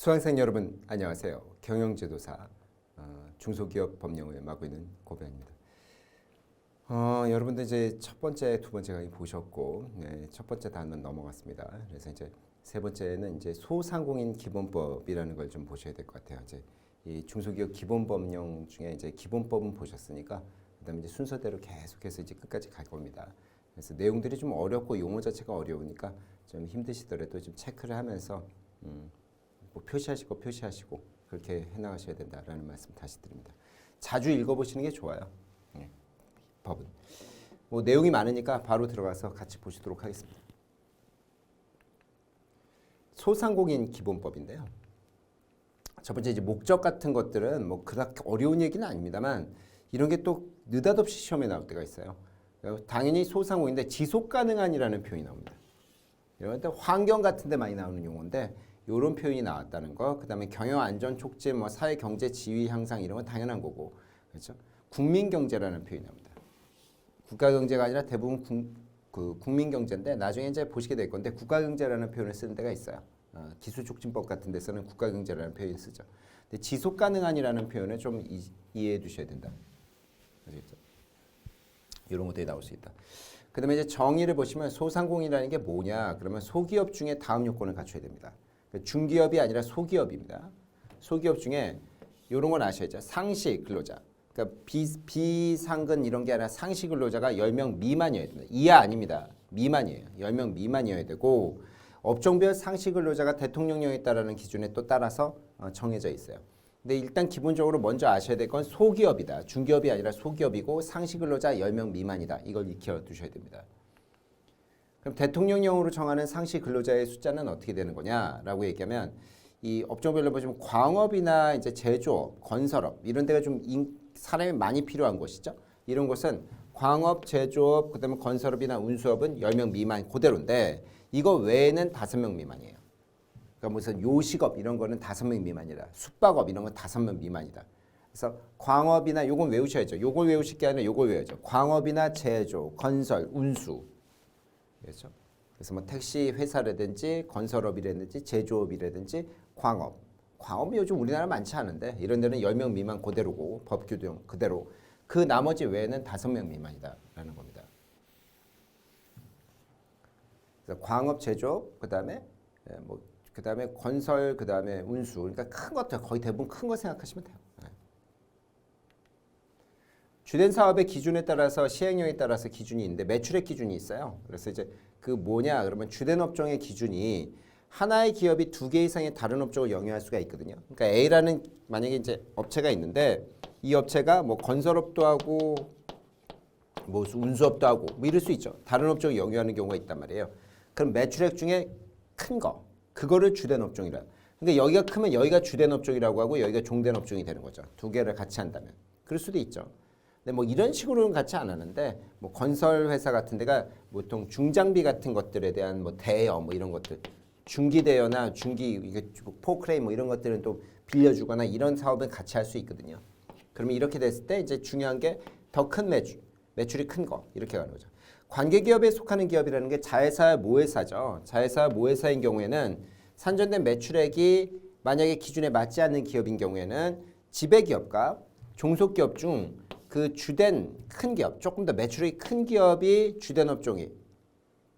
수강생 여러분 안녕하세요. 경영지도사 중소기업 법령을 맡고 있는 고변입니다. 여러분들 이제 첫 번째, 두 번째 강의 보셨고, 첫 번째 단원 넘어갔습니다. 그래서 이제 세 번째는 이제 소상공인 기본법이라는 걸 좀 보셔야 될 것 같아요. 이제 이 중소기업 기본법령 중에 이제 기본법은 보셨으니까 그다음에 이제 순서대로 계속해서 이제 끝까지 갈 겁니다. 그래서 내용들이 좀 어렵고 용어 자체가 어려우니까 좀 힘드시더라도 좀 체크를 하면서 뭐 표시하실 거 표시하시고 그렇게 해나가셔야 된다라는 말씀 다시 드립니다. 자주 읽어보시는 게 좋아요. 법은. 뭐 내용이 많으니까 바로 들어가서 같이 보시도록 하겠습니다. 소상공인 기본법인데요. 첫 번째 이제 목적 같은 것들은 뭐 그렇게 어려운 얘기는 아닙니다만 이런 게 또 느닷없이 시험에 나올 때가 있어요. 당연히 소상공인인데 지속 가능한이라는 표현이 나옵니다. 이런 때 환경 같은 데 많이 나오는 용어인데 이런 표현이 나왔다는 거, 그 다음에 경영 안전 촉진, 뭐 사회 경제 지위 향상 이런 건 당연한 거고, 그렇죠? 국민 경제라는 표현이 나옵니다. 국가 경제가 아니라 대부분 국민 경제인데 나중에 이제 보시게 될 건데 국가 경제라는 표현을 쓰는 데가 있어요. 기술 촉진법 같은 데서는 국가 경제라는 표현을 쓰죠. 근데 지속 가능한이라는 표현을 좀 이해해 두셔야 된다. 아시겠죠? 이런 것들이 나올 수 있다. 그 다음에 이제 정의를 보시면 소상공인이라는 게 뭐냐? 그러면 소기업 중에 다음 요건을 갖춰야 됩니다. 중기업이 아니라 소기업입니다. 소기업 중에 이런 건 아셔야죠. 상시 근로자. 그러니까 비상근 이런 게 아니라 상시 근로자가 10명 미만이어야 됩니다. 이하 아닙니다. 미만이에요. 10명 미만이어야 되고 업종별 상시 근로자가 대통령령에 따르는 기준에 또 따라서 정해져 있어요. 근데 일단 기본적으로 먼저 아셔야 될 건 소기업이다. 중기업이 아니라 소기업이고 상시 근로자 10명 미만이다. 이걸 익혀 두셔야 됩니다. 그럼 대통령령으로 정하는 상시 근로자의 숫자는 어떻게 되는 거냐라고 얘기하면 이 업종별로 보시면 광업이나 이제 제조업, 건설업 이런 데가 좀 사람이 많이 필요한 곳이죠. 이런 곳은 광업, 제조업, 그다음에 건설업이나 운수업은 10명 미만 그대로인데 이거 외에는 5명 미만이에요. 그러니까 무슨 요식업 이런 거는 5명 미만이다. 숙박업 이런 건 5명 미만이다. 그래서 광업이나 요건 외우셔야죠. 요걸 외우실 게 아니라 요걸 외워야죠. 광업이나 제조, 건설, 운수. 그렇죠? 그래서 뭐 택시 회사라든지 건설업이라든지 제조업이라든지 광업이 요즘 우리나라 많지 않은데 이런 데는 10명 미만 그대로고 법 규정 그대로 그 나머지 외에는 5명 미만이다라는 겁니다. 그래서 광업, 제조업 그다음에 그다음에 건설 그다음에 운수 그러니까 큰 것들 거의 대부분 큰 거 생각하시면 돼요. 주된 사업의 기준에 따라서 시행령에 따라서 기준이 있는데 매출액 기준이 있어요. 그래서 이제 그 뭐냐 그러면 주된 업종의 기준이 하나의 기업이 2개 이상의 다른 업종을 영위할 수가 있거든요. 그러니까 A라는 만약에 이제 업체가 있는데 이 업체가 뭐 건설업도 하고 뭐 운수업도 하고 뭐 이럴 수 있죠. 다른 업종을 영위하는 경우가 있단 말이에요. 그럼 매출액 중에 큰 거 그거를 주된 업종이라. 그러니까 여기가 크면 여기가 주된 업종이라고 하고 여기가 종된 업종이 되는 거죠. 두 개를 같이 한다면. 그럴 수도 있죠. 근데 뭐 이런 식으로는 같이 안 하는데 뭐 건설 회사 같은 데가 보통 중장비 같은 것들에 대한 뭐 대여 뭐 이런 것들 중기 대여나 중기 이게 포크레인 뭐 이런 것들은 또 빌려주거나 이런 사업은 같이 할 수 있거든요. 그러면 이렇게 됐을 때 이제 중요한 게 더 큰 매출이 큰 거 이렇게 가는 거죠. 관계기업에 속하는 기업이라는 게 자회사 모회사죠. 자회사 모회사인 경우에는 산정된 매출액이 만약에 기준에 맞지 않는 기업인 경우에는 지배기업과 종속기업 중 그 주된 큰 기업, 조금 더 매출이 큰 기업이 주된 업종이,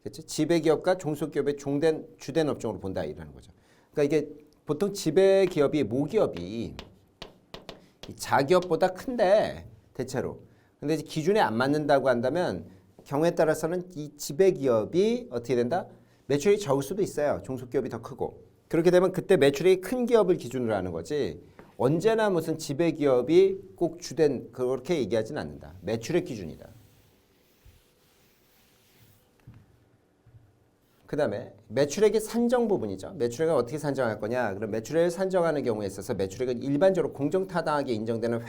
그렇죠? 지배기업과 종속기업의 주된 업종으로 본다 이라는 거죠. 그러니까 이게 보통 지배기업이 모기업이 자기업보다 큰데 대체로, 근데 이제 기준에 안 맞는다고 한다면 경우에 따라서는 이 지배기업이 어떻게 된다? 매출이 적을 수도 있어요. 종속기업이 더 크고 그렇게 되면 그때 매출이 큰 기업을 기준으로 하는 거지. 언제나 무슨 지배기업이 꼭 주된 그렇게 얘기하진 않는다. 매출액 기준이다. 그 다음에 매출액의 산정 부분이죠. 매출액을 어떻게 산정할 거냐. 그럼 매출액을 산정하는 경우에 있어서 매출액은 일반적으로 공정타당하게 인정되는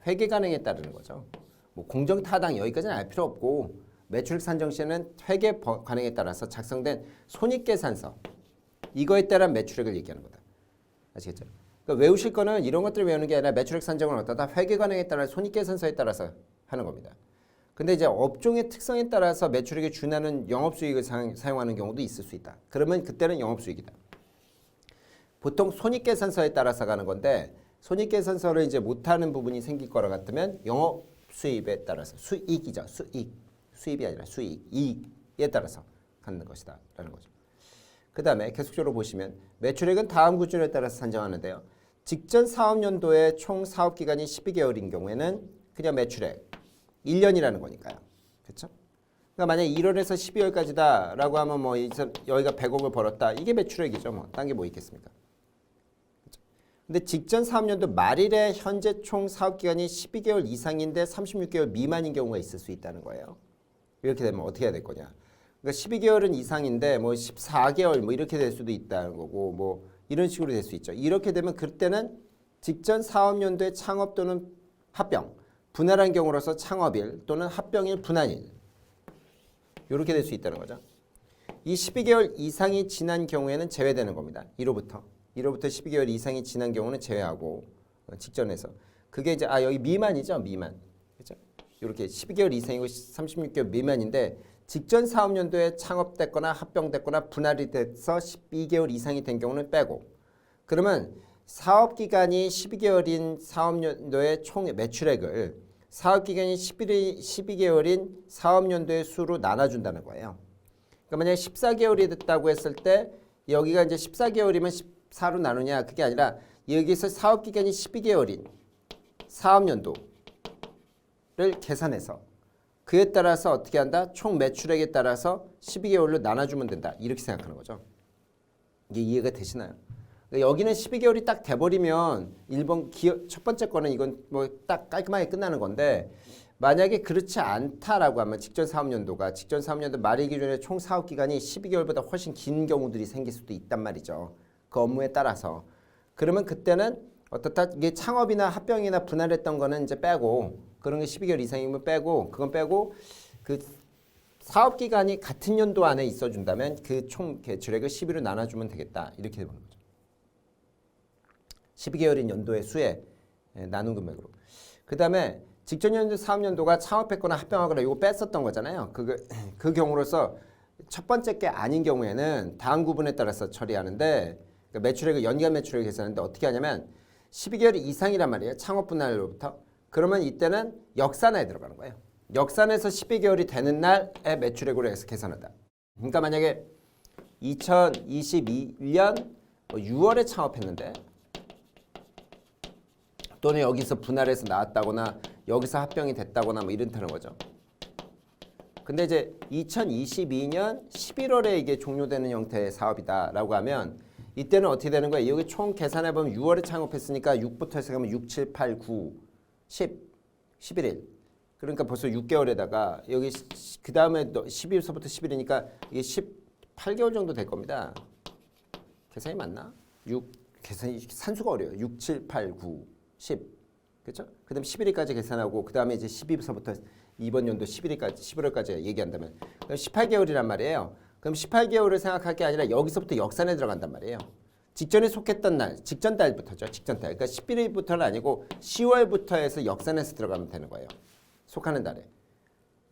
회계간행에 따르는 거죠. 뭐 공정타당 여기까지는 알 필요 없고 매출액 산정 시에는 회계관행에 따라서 작성된 손익계산서 이거에 따른 매출액을 얘기하는 거다. 아시겠죠? 그러니까 외우실 거는 이런 것들을 외우는 게 아니라 매출액 산정은 어떠다? 회계관행에 따라 손익계산서에 따라서 하는 겁니다. 근데 이제 업종의 특성에 따라서 매출액에 준하는 영업수익을 사용하는 경우도 있을 수 있다. 그러면 그때는 영업수익이다. 보통 손익계산서에 따라서 가는 건데 손익계산서를 이제 못하는 부분이 생길 거라 같으면 영업 수입에 따라서 수익이죠. 수입이 아니라 수익, 이익에 따라서 가는 것이다 라는 거죠. 그 다음에 계속적으로 보시면 매출액은 다음 구조에 따라서 산정하는데요. 직전 사업연도의 총 사업기간이 12개월인 경우에는 그냥 매출액 1년이라는 거니까요. 그렇죠? 그러니까 만약에 1월에서 12월까지다 라고 하면 뭐 여기가 100억을 벌었다. 이게 매출액이죠. 뭐 딴 게 뭐 있겠습니까? 그렇죠? 근데 직전 사업연도 말일에 현재 총 사업기간이 12개월 이상인데 36개월 미만인 경우가 있을 수 있다는 거예요. 이렇게 되면 어떻게 해야 될 거냐? 그러니까 12개월은 이상인데 뭐 14개월 뭐 이렇게 될 수도 있다는 거고 뭐 이런 식으로 될 수 있죠. 이렇게 되면 그때는 직전 사업연도의 창업 또는 합병, 분할한 경우로서 창업일 또는 합병일, 분할일 이렇게 될 수 있다는 거죠. 이 12개월 이상이 지난 경우에는 제외되는 겁니다. 1호부터 12개월 이상이 지난 경우는 제외하고 직전에서 그게 이제 여기 미만이죠. 미만. 그렇죠? 이렇게 12개월 이상이고 36개월 미만인데 직전 사업연도에 창업됐거나 합병됐거나 분할이 돼서 12개월 이상이 된 경우는 빼고 그러면 사업기간이 12개월인 사업연도의 총 매출액을 사업기간이 12개월인 사업연도의 수로 나눠준다는 거예요. 그러니까 만약에 14개월이 됐다고 했을 때 여기가 이제 14개월이면 14로 나누냐 그게 아니라 여기서 사업기간이 12개월인 사업연도를 계산해서 그에 따라서 어떻게 한다? 총 매출액에 따라서 12개월로 나눠주면 된다. 이렇게 생각하는 거죠. 이게 이해가 되시나요? 그러니까 여기는 12개월이 딱 돼버리면 1번 첫 번째 거는 이건 뭐 딱 깔끔하게 끝나는 건데 만약에 그렇지 않다라고 하면 직전 사업연도 말일 기준에 총 사업기간이 12개월보다 훨씬 긴 경우들이 생길 수도 있단 말이죠. 그 업무에 따라서. 그러면 그때는 어떻다? 이게 창업이나 합병이나 분할했던 거는 이제 빼고 그런 게 12개월 이상이면 빼고 그건 빼고 그 사업 기간이 같은 연도 안에 있어준다면 그 총 매출액을 12로 나눠주면 되겠다 이렇게 되는 거죠. 12개월인 연도의 수에 나눈 금액으로. 그 다음에 직전 연도 사업연도가 창업했거나 합병하거나 이거 뺐었던 거잖아요. 그 경우로서 첫 번째 게 아닌 경우에는 다음 구분에 따라서 처리하는데 그러니까 매출액을 연간 매출액을 계산하는데 어떻게 하냐면 12개월 이상이란 말이에요. 창업 분할로부터. 그러면 이때는 역산에 들어가는 거예요. 역산해서 12개월이 되는 날의 매출액으로 해서 계산한다. 그러니까 만약에 2021년 6월에 창업했는데 또는 여기서 분할해서 나왔다거나 여기서 합병이 됐다거나 뭐 이런다는 거죠. 근데 이제 2022년 11월에 이게 종료되는 형태의 사업이다라고 하면 이때는 어떻게 되는 거예요? 여기 총 계산해보면 6월에 창업했으니까 6부터 시작하면 6, 7, 8, 9, 10, 11일. 그러니까 벌써 6개월에다가 여기 그 다음에 12일서부터 10일이니까 이게 18개월 정도 될 겁니다. 계산이 맞나? 계산이 산수가 어려워요. 6, 7, 8, 9, 10. 그렇죠? 그 다음에 11일까지 계산하고 그 다음에 이제 12일서부터 이번 연도 11월까지 얘기한다면 그럼 18개월이란 말이에요. 그럼 18개월을 생각할 게 아니라 여기서부터 역산에 들어간단 말이에요. 직전에 속했던 날, 직전 달부터죠. 직전 달. 그러니까 11일부터는 아니고 10월부터 해서 역산해서 들어가면 되는 거예요. 속하는 달에.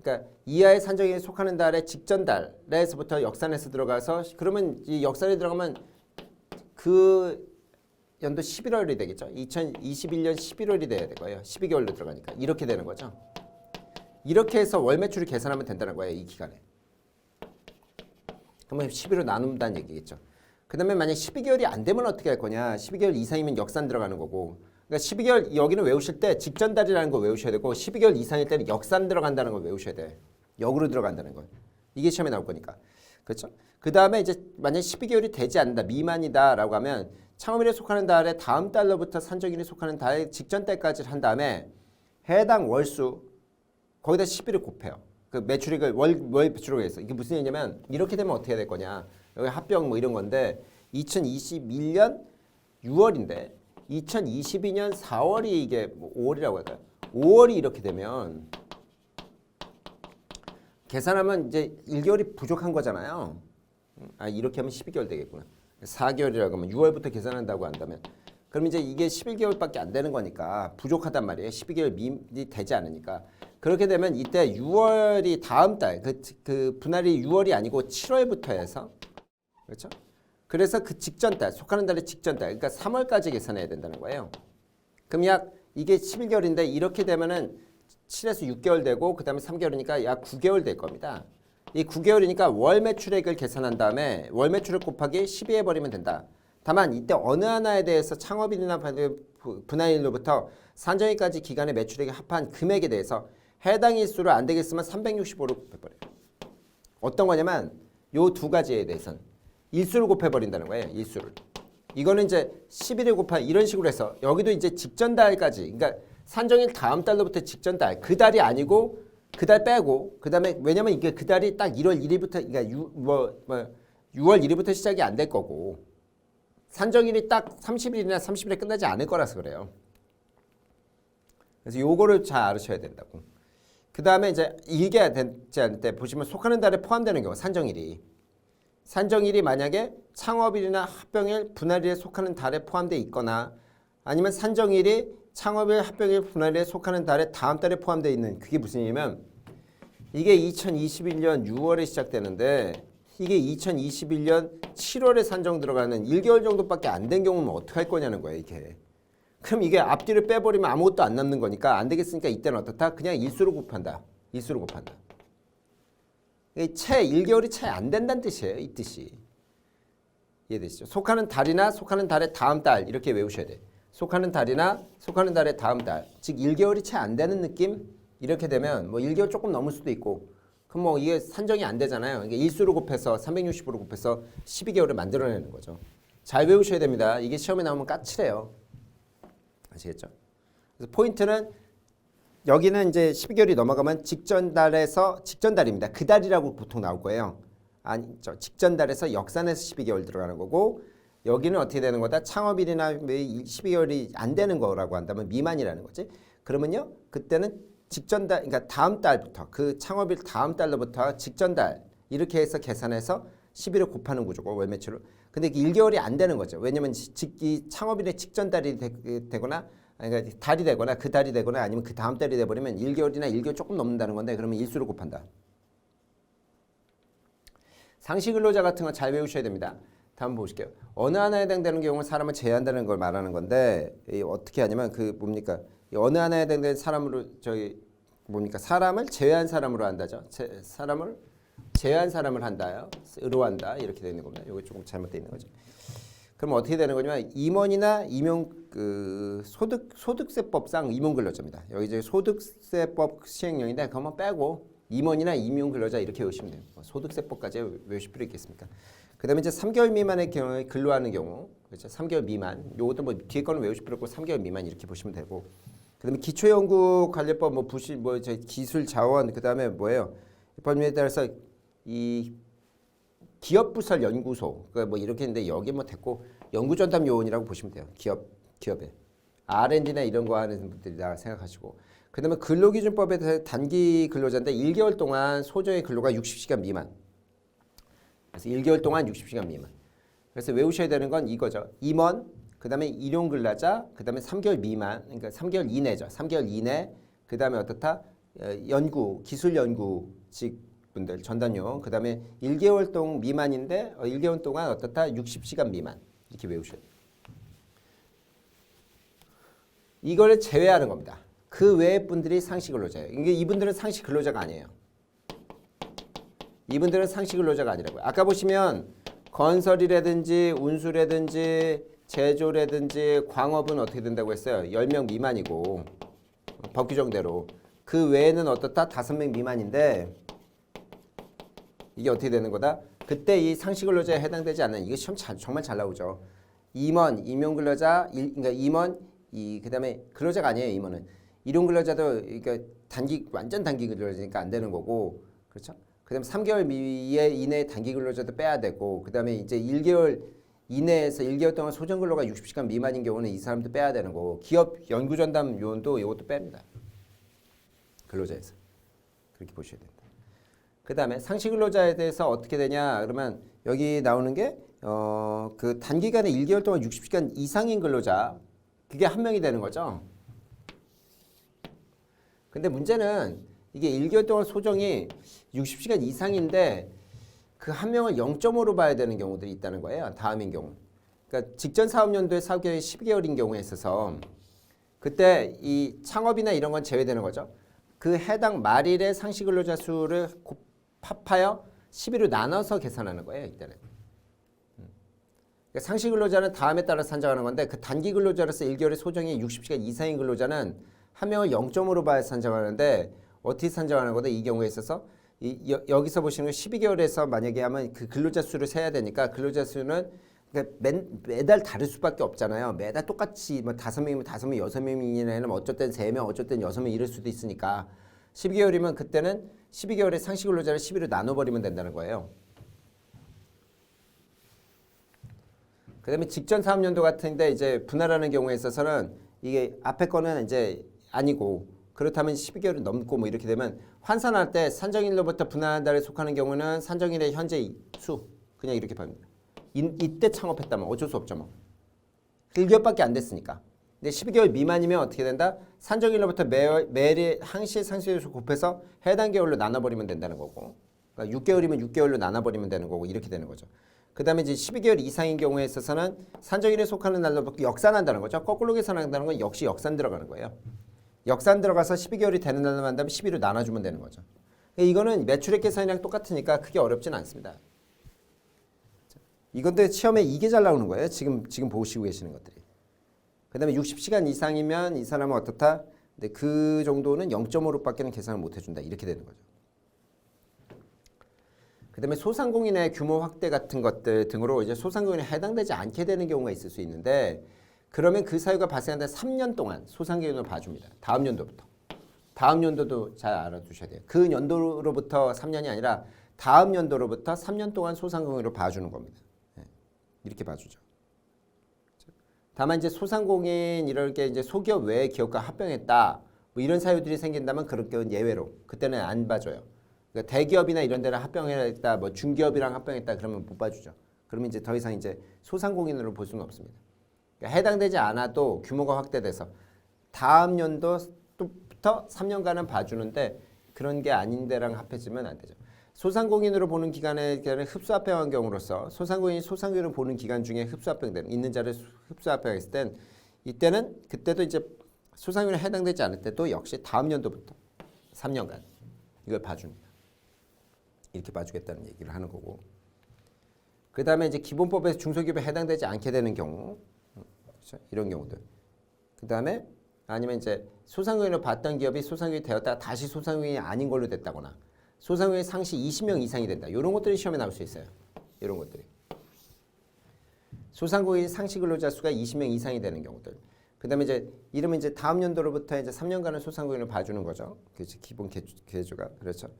그러니까 이하의 산정에 속하는 달에 직전 달에서부터 역산해서 들어가서 그러면 이 역산에 들어가면 그 연도 11월이 되겠죠. 2021년 11월이 돼야 될 거예요. 12개월로 들어가니까. 이렇게 되는 거죠. 이렇게 해서 월 매출을 계산하면 된다는 거예요. 이 기간에. 그러면 11로 나눈다는 얘기겠죠. 그 다음에 만약 12개월이 안 되면 어떻게 할 거냐. 12개월 이상이면 역산 들어가는 거고. 그러니까 12개월 여기는 외우실 때 직전 달이라는 거 외우셔야 되고 12개월 이상일 때는 역산 들어간다는 걸 외우셔야 돼. 역으로 들어간다는 걸. 이게 시험에 나올 거니까. 그렇죠? 그 다음에 이제 만약 12개월이 되지 않는다. 미만이다라고 하면 창업일에 속하는 달에 다음 달로부터 산정일에 속하는 달 직전 달까지 한 다음에 해당 월수 거기다 10일을 곱해요. 그 매출액을 월 매출액으로 해서 이게 무슨 얘기냐면 이렇게 되면 어떻게 될 거냐. 여기 합병 뭐 이런 건데 2021년 6월인데 2022년 4월이 이게 뭐 5월이라고 할까요? 5월이 이렇게 되면 계산하면 이제 1개월이 부족한 거잖아요. 이렇게 하면 12개월 되겠구나. 4개월이라고 하면 6월부터 계산한다고 한다면 그럼 이제 이게 11개월밖에 안 되는 거니까 부족하단 말이에요. 12개월이 되지 않으니까. 그렇게 되면 이때 6월이 다음 달 그 분할이 6월이 아니고 7월부터 해서 그렇죠? 그래서 그 직전 달, 속하는 달의 직전 달, 그러니까 3월까지 계산해야 된다는 거예요. 그럼 약 이게 11개월인데 이렇게 되면은 7에서 6개월 되고 그 다음에 3개월이니까 약 9개월 될 겁니다. 이 9개월이니까 월 매출액을 계산한 다음에 월 매출액 곱하기 12 해버리면 된다. 다만 이때 어느 하나에 대해서 창업일이나 분할일로부터 산정일까지 기간의 매출액이 합한 금액에 대해서 해당 일수로 안 되겠으면 365로 곱해버려요. 어떤 거냐면 요 두 가지에 대해서는 일수를 곱해버린다는 거예요. 일수를. 이거는 이제 11을 곱하 이런 식으로 해서 여기도 이제 직전 달까지 그러니까 산정일 다음 달로부터 직전 달 그 달이 아니고 그 달 빼고 그 다음에 왜냐면 이게 그 달이 딱 1월 1일부터 그러니까 6월 1일부터 시작이 안 될 거고 산정일이 딱 30일이나 30일에 끝나지 않을 거라서 그래요. 그래서 요거를 잘 알으셔야 된다고. 그 다음에 이제 이게 되지 않을 때 보시면 속하는 달에 포함되는 경우 산정일이 만약에 창업일이나 합병일, 분할일에 속하는 달에 포함되어 있거나 아니면 산정일이 창업일, 합병일, 분할일에 속하는 달에 다음 달에 포함되어 있는 그게 무슨 일이냐면 이게 2021년 6월에 시작되는데 이게 2021년 7월에 산정 들어가는 1개월 정도밖에 안 된 경우는 어떻게 할 거냐는 거예요. 이게. 그럼 이게 앞뒤를 빼버리면 아무것도 안 남는 거니까 안 되겠으니까 이때는 어떻다? 그냥 일수로 곱한다. 일수로 곱한다. 채 1개월이 채 안 된다는 뜻이에요. 이 뜻이. 이해되시죠? 속하는 달이나 속하는 달의 다음 달 이렇게 외우셔야 돼. 속하는 달이나 속하는 달의 다음 달. 즉 1개월이 채 안 되는 느낌? 이렇게 되면 뭐 1개월 조금 넘을 수도 있고 그럼 뭐 이게 산정이 안 되잖아요. 그러니까 일수로 곱해서 360으로 곱해서 12개월을 만들어내는 거죠. 잘 외우셔야 됩니다. 이게 시험에 나오면 까칠해요. 아시겠죠? 그래서 포인트는 여기는 이제 12개월이 넘어가면 직전 달입니다. 그 달이라고 보통 나올 거예요. 아니, 직전 달에서 역산해서 12개월 들어가는 거고 여기는 어떻게 되는 거다? 창업일이나 12개월이 안 되는 거라고 한다면 미만이라는 거지. 그러면요, 그때는 직전 달, 그러니까 다음 달부터 그 창업일 다음 달로부터 직전 달 이렇게 해서 계산해서 11을 곱하는 구조고 월 매출을. 근데 1개월이 안 되는 거죠. 왜냐면 이 창업일의 직전 달이 되거나 그러니까 달이 되거나 그 달이 되거나 아니면 그 다음 달이 돼버리면 1개월이나 1개월 조금 넘는다는 건데 그러면 일수로 곱한다. 상시근로자 같은 거 잘 배우셔야 됩니다. 다음 보실게요. 어느 하나에 해당되는 경우는 사람을 제외한다는 걸 말하는 건데 어떻게 하냐면 그 뭡니까? 어느 하나에 해당되는 사람으로 사람을 제외한 사람으로 한다죠. 사람을 제외한 사람을 한다요. 의로한다 이렇게 되는 겁니다. 이게 조금 잘못되어 있는 거죠. 그럼 어떻게 되는 거냐면 임원이나 임용 소득세법상 임용근로자입니다. 여기 이제 소득세법 시행령인데 그것만 빼고 임원이나 임용근로자 이렇게 외우시면 돼요. 소득세법까지 외우실 필요 있겠습니까? 그다음에 이제 3개월 미만의 경우에 근로하는 경우, 그렇죠? 3개월 미만. 요것도 뭐 뒤에 거는 외우실 필요 없고 3개월 미만 이렇게 보시면 되고. 그다음에 기초연구관리법 기술 자원 그다음에 뭐예요? 법률에 따라서 이 기업부설 연구소 뭐 이렇게 있는데 여기 뭐 됐고 연구전담 요원이라고 보시면 돼요. 기업에 R&D나 이런 거 하는 분들이다 생각하시고 그다음에 근로기준법에 대해서 단기 근로자인데 1개월 동안 소정의 근로가 60시간 미만. 그래서 1개월 동안 60시간 미만. 그래서 외우셔야 되는 건 이거죠. 임원, 그다음에 일용근로자, 그다음에 3개월 미만, 그러니까 3개월 이내죠. 3개월 이내. 그다음에 어떻다? 기술연구직 분들 전담요원. 그다음에 1개월 동안 미만인데 1개월 동안 어떻다? 60시간 미만. 이렇게 외우셔야 돼요. 이거를 제외하는 겁니다. 그 외의 분들이 상시근로자예요. 이분들은 상시근로자가 아니에요. 이분들은 상시근로자가 아니라고요. 아까 보시면 건설이라든지 운수라든지 제조라든지 광업은 어떻게 된다고 했어요? 10명 미만이고 법 규정대로. 그 외에는 어떻다? 5명 미만인데 이게 어떻게 되는 거다? 그때 이 상시근로자에 해당되지 않는 이거 시험 정말 잘 나오죠. 임원, 임용근로자, 그러니까 임원, 그다음에 근로자가 아니에요. 임원은 일용근로자도 그러니까 완전 단기 근로자니까 안 되는 거고, 그렇죠? 그다음에 3개월 이내 단기 근로자도 빼야 되고, 그다음에 이제 1개월 이내에서 1개월 동안 소정 근로가 60시간 미만인 경우는 이 사람도 빼야 되는 거고, 기업 연구전담 요원도 이것도 뺍니다. 근로자에서 그렇게 보셔야 된다. 그다음에 상시 근로자에 대해서 어떻게 되냐? 그러면 여기 나오는 게 그 단기간에 1개월 동안 60시간 이상인 근로자 그게 한 명이 되는 거죠. 근데 문제는 이게 1개월 동안 소정이 60시간 이상인데 그 한 명을 0.5로 봐야 되는 경우들이 있다는 거예요. 다음인 경우. 그러니까 직전 사업연도에 사업기간이 12개월인 경우에 있어서 그때 이 창업이나 이런 건 제외되는 거죠. 그 해당 말일의 상시 근로자 수를 합하여 12로 나눠서 계산하는 거예요. 이때는. 그러니까 상시 근로자는 다음에 따라 산정하는 건데 그 단기 근로자로서 1개월의 소정이 60시간 이상인 근로자는 한 명을 0.5로 봐야 산정하는데 어떻게 산정하는 거다? 이 경우에 있어서 여기서 보시는 건 12개월에서 만약에 하면 그 근로자 수를 세야 되니까 근로자 수는 그러니까 매달 다를 수밖에 없잖아요. 매달 똑같이 뭐 5명이면 5명, 6명이면 어쩔 땐 3명, 어쩔 땐 6명 이럴 수도 있으니까 12개월이면 그때는 12개월의 상시 근로자를 12로 나눠버리면 된다는 거예요. 그 다음에 직전 사업연도 같은데 이제 분할하는 경우에 있어서는 이게 앞에 거는 이제 아니고 그렇다면 12개월이 넘고 뭐 이렇게 되면 환산할 때 산정일로부터 분할한 달에 속하는 경우는 산정일의 현재 수 그냥 이렇게 봅니다. 이때 창업했다면 어쩔 수 없죠 뭐. 1개월밖에 안 됐으니까. 근데 12개월 미만이면 어떻게 된다? 산정일로부터 매일 항시 상시일수 곱해서 해당 개월로 나눠버리면 된다는 거고 그러니까 6개월이면 6개월로 나눠버리면 되는 거고 이렇게 되는 거죠. 그 다음에 이제 12개월 이상인 경우에 있어서는 산정일에 속하는 날로부터 역산한다는 거죠. 거꾸로 계산한다는 건 역시 역산 들어가는 거예요. 역산 들어가서 12개월이 되는 날로 한다면 12로 나눠주면 되는 거죠. 이거는 매출액 계산이랑 똑같으니까 크게 어렵진 않습니다. 이건데 시험에 이게 잘 나오는 거예요. 지금 보시고 계시는 것들이. 그 다음에 60시간 이상이면 이 사람은 어떻다? 근데 그 정도는 0.5로밖에는 계산을 못 해준다. 이렇게 되는 거죠. 그 다음에 소상공인의 규모 확대 같은 것들 등으로 이제 소상공인에 해당되지 않게 되는 경우가 있을 수 있는데 그러면 그 사유가 발생한 3년 동안 소상공인을 봐줍니다. 다음 연도부터. 다음 연도도 잘 알아두셔야 돼요. 그 연도로부터 3년이 아니라 다음 연도로부터 3년 동안 소상공인으로 봐주는 겁니다. 이렇게 봐주죠. 다만 이제 소상공인 이렇게 이제 소기업 외의 기업과 합병했다. 뭐 이런 사유들이 생긴다면 그런 경우는 예외로 그때는 안 봐줘요. 그러니까 대기업이나 이런 데랑 합병했다, 뭐 중기업이랑 합병했다 그러면 못 봐주죠. 그러면 이제 더 이상 이제 소상공인으로 볼 수는 없습니다. 그러니까 해당되지 않아도 규모가 확대돼서 다음 연도부터 3년간은 봐주는데 그런 게 아닌 데랑 합해지면 안 되죠. 소상공인으로 보는 기간에 흡수합병한 경우로서 소상공인이 소상공인으로 보는 기간 중에 흡수합병되는 있는 자를 흡수합병했을 땐 이때는 그때도 이제 소상공인에 해당되지 않을 때도 역시 다음 연도부터 3년간 이걸 봐줍니다. 이렇게 봐주겠다는 얘기를 하는 거고. 그 다음에 이제 기본법에서 중소기업에 해당되지 않게 되는 경우, 그렇죠? 이런 경우들. 그 다음에 아니면 이제 소상공인으로 봤던 기업이 소상공인이 되었다가 다시 소상공인이 아닌 걸로 됐다거나. 소상공인 상시 20명 이상이 된다. 이런 것들이 시험에 나올 수 있어요. 이런 것들이. 소상공인 상시 근로자 수가 20명 이상이 되는 경우들. 그다음에 이제 이러면 이제 다음 연도로부터 이제 3년간은 소상공인을 봐주는 거죠. 그렇지. 기본 계주가 그렇죠.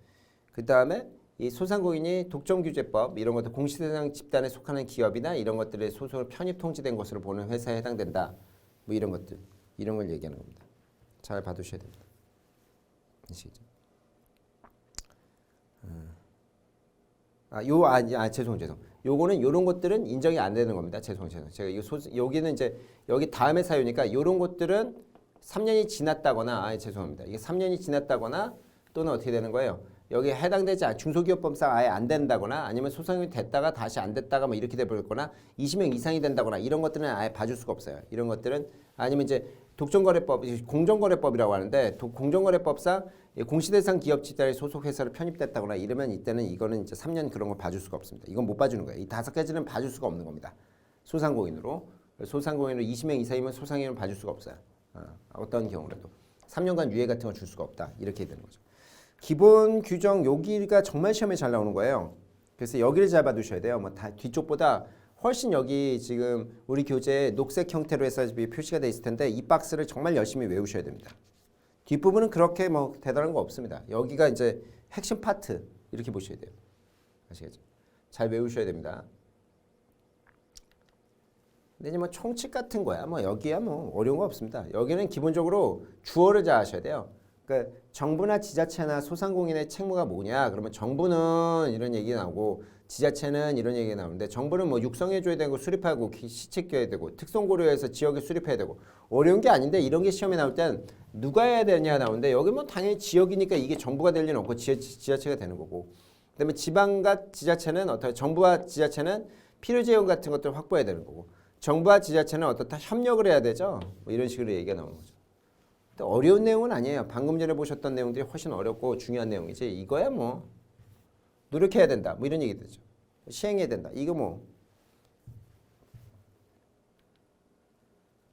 그다음에 이 소상공인이 독점규제법 이런 것들 공시대상 집단에 속하는 기업이나 이런 것들의 소속으로 편입 통지된 것으로 보는 회사에 해당된다. 뭐 이런 것들 이런 걸 얘기하는 겁니다. 잘 봐두셔야 됩니다. 아시겠죠? 죄송. 요거는 요런 것들은 인정이 안 되는 겁니다. 죄송. 제가 여기는 이제 여기 다음에 사유니까 요런 것들은 3년이 지났다거나 죄송합니다. 이게 3년이 지났다거나 또는 어떻게 되는 거예요? 여기에 해당되지 중소기업법상 아예 안 된다거나 아니면 소상공인이 됐다가 다시 안 됐다가 뭐 이렇게 돼버렸거나 20명 이상이 된다거나 이런 것들은 아예 봐줄 수가 없어요. 이런 것들은 아니면 이제 독점거래법, 공정거래법이라고 하는데 공정거래법상 공시대상 기업 집단에 소속 회사로 편입됐다거나 이러면 이때는 이거는 이제 3년 그런 걸 봐줄 수가 없습니다. 이건 못 봐주는 거예요. 이 5가지는 봐줄 수가 없는 겁니다. 소상공인으로 20명 이상이면 소상공인을 봐줄 수가 없어요. 어떤 경우라도 3년간 유예 같은 걸 줄 수가 없다. 이렇게 되는 거죠. 기본 규정 여기가 정말 시험에 잘 나오는 거예요. 그래서 여기를 잘 봐두셔야 돼요. 뭐 다 뒤쪽보다 훨씬 여기 지금 우리 교재에 녹색 형태로 해서 표시가 돼 있을 텐데 이 박스를 정말 열심히 외우셔야 됩니다. 뒷부분은 그렇게 뭐 대단한 거 없습니다. 여기가 이제 핵심 파트 이렇게 보셔야 돼요. 아시겠죠? 잘 외우셔야 됩니다. 근데 이제 뭐 총칙 같은 거야. 뭐 여기야 뭐 어려운 거 없습니다. 여기는 기본적으로 주어를 잘 아셔야 돼요. 그러니까 정부나 지자체나 소상공인의 책무가 뭐냐? 그러면 정부는 이런 얘기 나오고 지자체는 이런 얘기 나오는데 정부는 뭐 육성해줘야 되고 수립하고 시책해야 되고 특성 고려해서 지역에 수립해야 되고 어려운 게 아닌데 이런 게 시험에 나올 땐 누가 해야 되냐 나오는데 여기 뭐 당연히 지역이니까 이게 정부가 될 리는 없고 지자체가 되는 거고 그다음에 지방과 지자체는 정부와 지자체는 필요 재원 같은 것들을 확보해야 되는 거고 정부와 지자체는 어떻다 협력을 해야 되죠. 뭐 이런 식으로 얘기가 나오는 거죠. 근데 어려운 내용은 아니에요. 방금 전에 보셨던 내용들이 훨씬 어렵고 중요한 내용이지. 이거야 뭐 노력해야 된다. 뭐 이런 얘기 되죠. 시행해야 된다. 이거 뭐.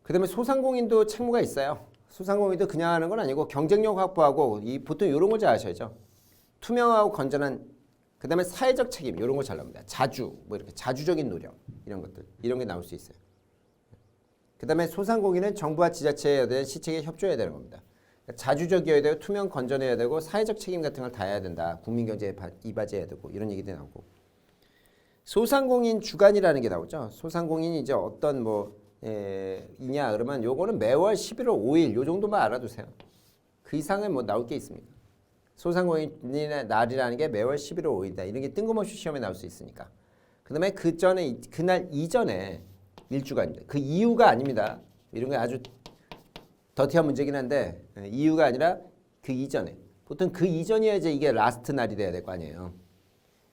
그다음에 소상공인도 책무가 있어요. 소상공인도 그냥 하는 건 아니고 경쟁력 확보하고 보통 이런 거 잘 아셔야죠. 투명하고 건전한 그다음에 사회적 책임 이런 거 잘 나옵니다. 자주 뭐 이렇게 자주적인 노력 이런 것들 이런 게 나올 수 있어요. 그다음에 소상공인은 정부와 지자체에 대한 시책에 협조해야 되는 겁니다. 자주적이어야 되고 투명 건전해야 되고 사회적 책임 같은 걸 다 해야 된다. 국민 경제에 이바지해야 되고 이런 얘기도 나오고 소상공인 주간이라는 게 나오죠. 소상공인이 이제 어떤 이냐 그러면 요거는 매월 11월 5일 요 정도만 알아두세요. 그 이상은 뭐 나올 게 있습니까? 소상공인의 날이라는 게 매월 11월 5일이다. 이런 게 뜬금없이 시험에 나올 수 있으니까. 그다음에 그날 이전에 일주간입니다. 그 이유가 아닙니다. 이런 게 아주 더티한 문제긴 한데 이유가 아니라 그 이전에. 보통 그 이전이야 이제 이게 라스트 날이 돼야 될 거 아니에요.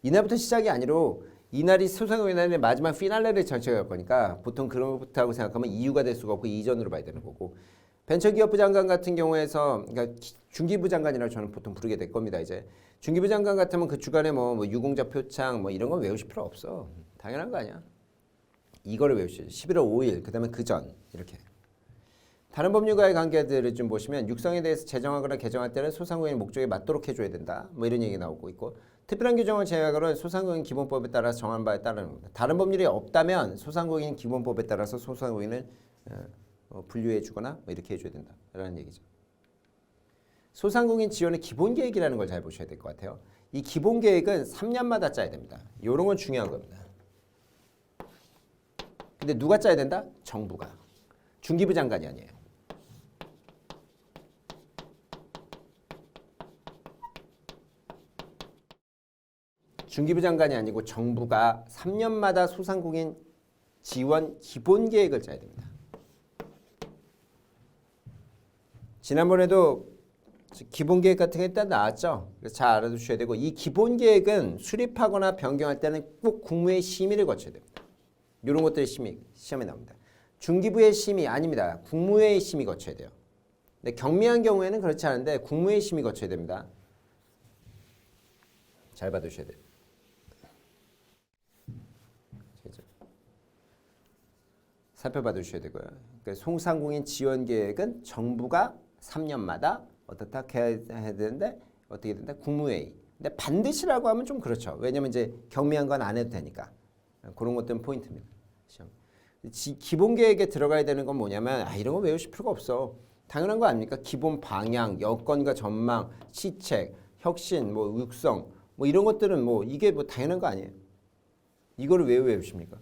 이날부터 시작이 아니로 이날이 소상공인 날의 마지막 피날레를 전체할 거니까 보통 그런 것부터 하고 생각하면 이유가 될 수가 없고 이전으로 봐야 되는 거고 벤처기업부 장관 같은 경우에서 그러니까 중기부 장관이라고 저는 보통 부르게 될 겁니다. 이제 중기부 장관 같으면 그 주간에 뭐 유공자 표창 뭐 이런 건 외우실 필요 없어. 당연한 거 아니야. 이거를 외우시죠. 11월 5일 그다음에 그 전 이렇게. 다른 법률과의 관계들을 좀 보시면 육성에 대해서 제정하거나 개정할 때는 소상공인 목적에 맞도록 해줘야 된다. 뭐 이런 얘기 나오고 있고 특별한 규정을 제외하고는 소상공인 기본법에 따라서 정한 바에 따르는 겁니다. 다른 법률이 없다면 소상공인 기본법에 따라서 소상공인을 분류해 주거나 뭐 이렇게 해줘야 된다라는 얘기죠. 소상공인 지원의 기본 계획이라는 걸 잘 보셔야 될 것 같아요. 이 기본 계획은 3년마다 짜야 됩니다. 이런 건 중요한 겁니다. 근데 누가 짜야 된다? 정부가. 중기부 장관이 아니에요. 중기부 장관이 아니고 정부가 3년마다 소상공인 지원 기본 계획을 짜야 됩니다. 지난번에도 기본 계획 같은 게 일단 나왔죠. 그래서 잘 알아두셔야 되고 이 기본 계획은 수립하거나 변경할 때는 꼭 국무회의 심의를 거쳐야 됩니다. 이런 것들이 시험에 나옵니다. 중기부의 심의 아닙니다. 국무회의 심의 거쳐야 돼요. 근데 경미한 경우에는 그렇지 않은데 국무회의 심의 거쳐야 됩니다. 잘 봐두셔야 돼요. 살펴봐 두셔야 되고요. 그러니까 소상공인 지원 계획은 정부가 3년마다 어떻게 해야 되는데 어떻게 된다? 국무회의. 근데 반드시라고 하면 좀 그렇죠. 왜냐면 이제 경미한 건 안 해도 되니까. 그런 것들은 포인트입니다. 시험. 기본 계획에 들어가야 되는 건 뭐냐면 이런 거 외우실 필요가 없어. 당연한 거 아닙니까? 기본 방향, 여건과 전망, 시책, 혁신, 육성 이런 것들은 이게 당연한 거 아니에요. 이거를 왜 외우십니까?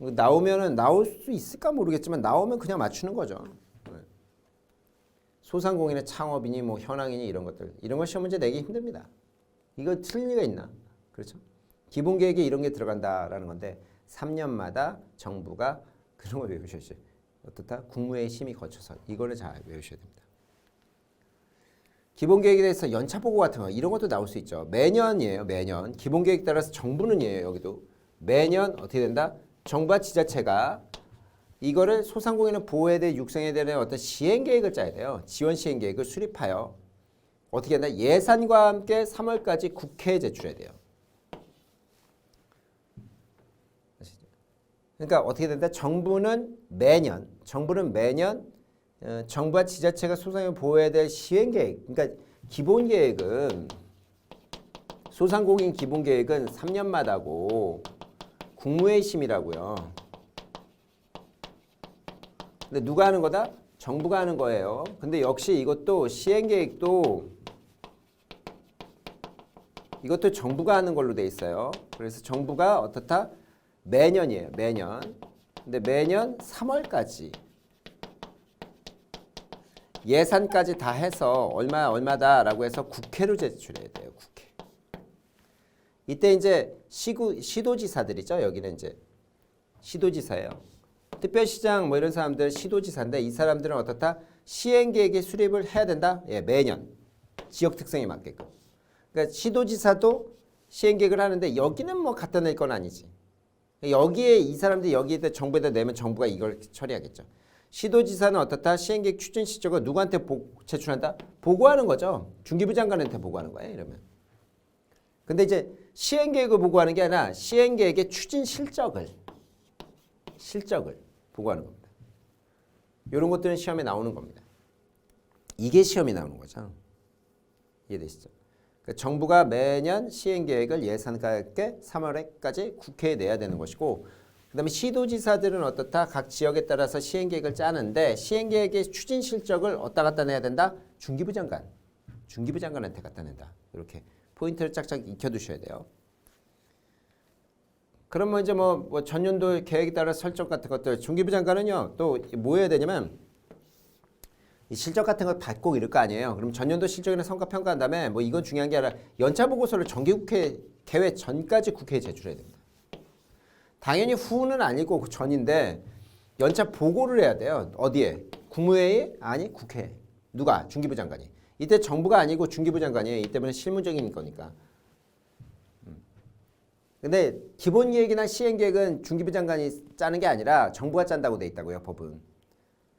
나오면은 나올 수 있을까 모르겠지만 나오면 그냥 맞추는 거죠. 소상공인의 창업이니 현황이니 이런 것들 이런 거 시험 문제 내기 힘듭니다. 이거 틀릴 리가 있나? 그렇죠? 기본 계획에 이런 게 들어간다라는 건데 3년마다 정부가 그런 걸 외우셔야지. 어떻다? 국무회의 심의 거쳐서 이거를 잘 외우셔야 됩니다. 기본 계획에 대해서 연차 보고 같은 거 이런 것도 나올 수 있죠. 매년이에요. 매년. 기본 계획 따라서 정부는 여기도 매년 어떻게 된다? 정부와 지자체가 이거를 소상공인을 보호해야 될 육성에 대한 어떤 시행 계획을 짜야 돼요. 지원 시행 계획을 수립하여 어떻게 한다? 예산과 함께 3월까지 국회에 제출해야 돼요. 그러니까 어떻게 된다? 정부는 매년 정부와 지자체가 소상공인을 보호해야 될 시행 계획. 그러니까 기본 계획은 소상공인 기본 계획은 3년마다고 국무회의 심의라고요. 근데 누가 하는 거다? 정부가 하는 거예요. 근데 역시 이것도 시행계획도 이것도 정부가 하는 걸로 돼 있어요. 그래서 정부가 어떻다? 매년이에요. 매년. 근데 매년 3월까지 예산까지 다 해서 얼마다라고 해서 국회로 제출해야 돼요. 국회. 이때 이제 시도지사들이죠. 여기는 이제 시도지사예요. 특별시장 이런 사람들 시도지사인데 이 사람들은 어떻다? 시행계획의 수립을 해야 된다. 매년 지역 특성에 맞게끔. 그러니까 시도지사도 시행계획을 하는데 여기는 뭐 갖다 낼 건 아니지. 여기에 이 사람들이 여기에다 정부에다 내면 정부가 이걸 처리하겠죠. 시도지사는 어떻다? 시행계획 추진 실적을 누구한테 제출한다? 보고하는 거죠. 중기부 장관한테 보고하는 거예요. 이러면. 근데 이제 시행계획을 보고하는 게 아니라 시행계획의 추진 실적을 보고하는 겁니다. 이런 것들은 시험에 나오는 겁니다. 이게 시험에 나오는 거죠. 이해되시죠? 그러니까 정부가 매년 시행계획을 예산가액에 3월에까지 국회에 내야 되는 것이고, 그 다음에 시도지사들은 어떻다? 각 지역에 따라서 시행계획을 짜는데 시행계획의 추진 실적을 어디다 갖다 내야 된다? 중기부 장관한테 갖다 낸다. 이렇게 포인트를 짝짝 익혀두셔야 돼요. 그러면 이제 뭐 전년도 계획에 따라 설정 같은 것들, 중기부 장관은요 또 뭐 해야 되냐면 이 실적 같은 거 받고 이럴 거 아니에요. 그럼 전년도 실적이나 성과 평가한 다음에 뭐 이건 중요한 게 아니라 연차 보고서를 정기국회 개회 전까지 국회에 제출해야 됩니다. 당연히 후는 아니고 그 전인데 연차 보고를 해야 돼요. 어디에? 국무회의? 아니 국회. 누가? 중기부 장관이. 이때 정부가 아니고 중기부 장관이에요. 이 때문에 실무적인 거니까. 근데 기본 계획이나 시행 계획은 중기부 장관이 짜는 게 아니라 정부가 짠다고 돼 있다고요. 법은.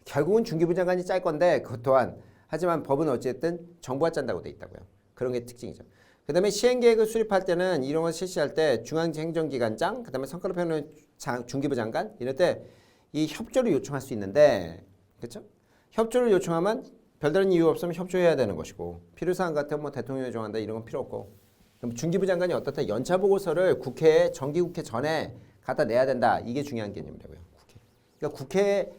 결국은 중기부 장관이 짤 건데 그것 또한 하지만 법은 어쨌든 정부가 짠다고 돼 있다고요. 그런 게 특징이죠. 그 다음에 시행계획을 수립할 때는 이런 걸 실시할 때 중앙행정기관장, 그 다음에 성과를 평가하는 중기부 장관 이럴 때 이 협조를 요청할 수 있는데, 그렇죠? 협조를 요청하면 별다른 이유 없으면 협조해야 되는 것이고, 필요사항 같은 뭐 대통령이 요청한다 이런 건 필요 없고, 그럼 중기부 장관이 어떻다? 연차 보고서를 국회에 정기국회 전에 갖다 내야 된다. 이게 중요한 개념이라고요. 그러니까 국회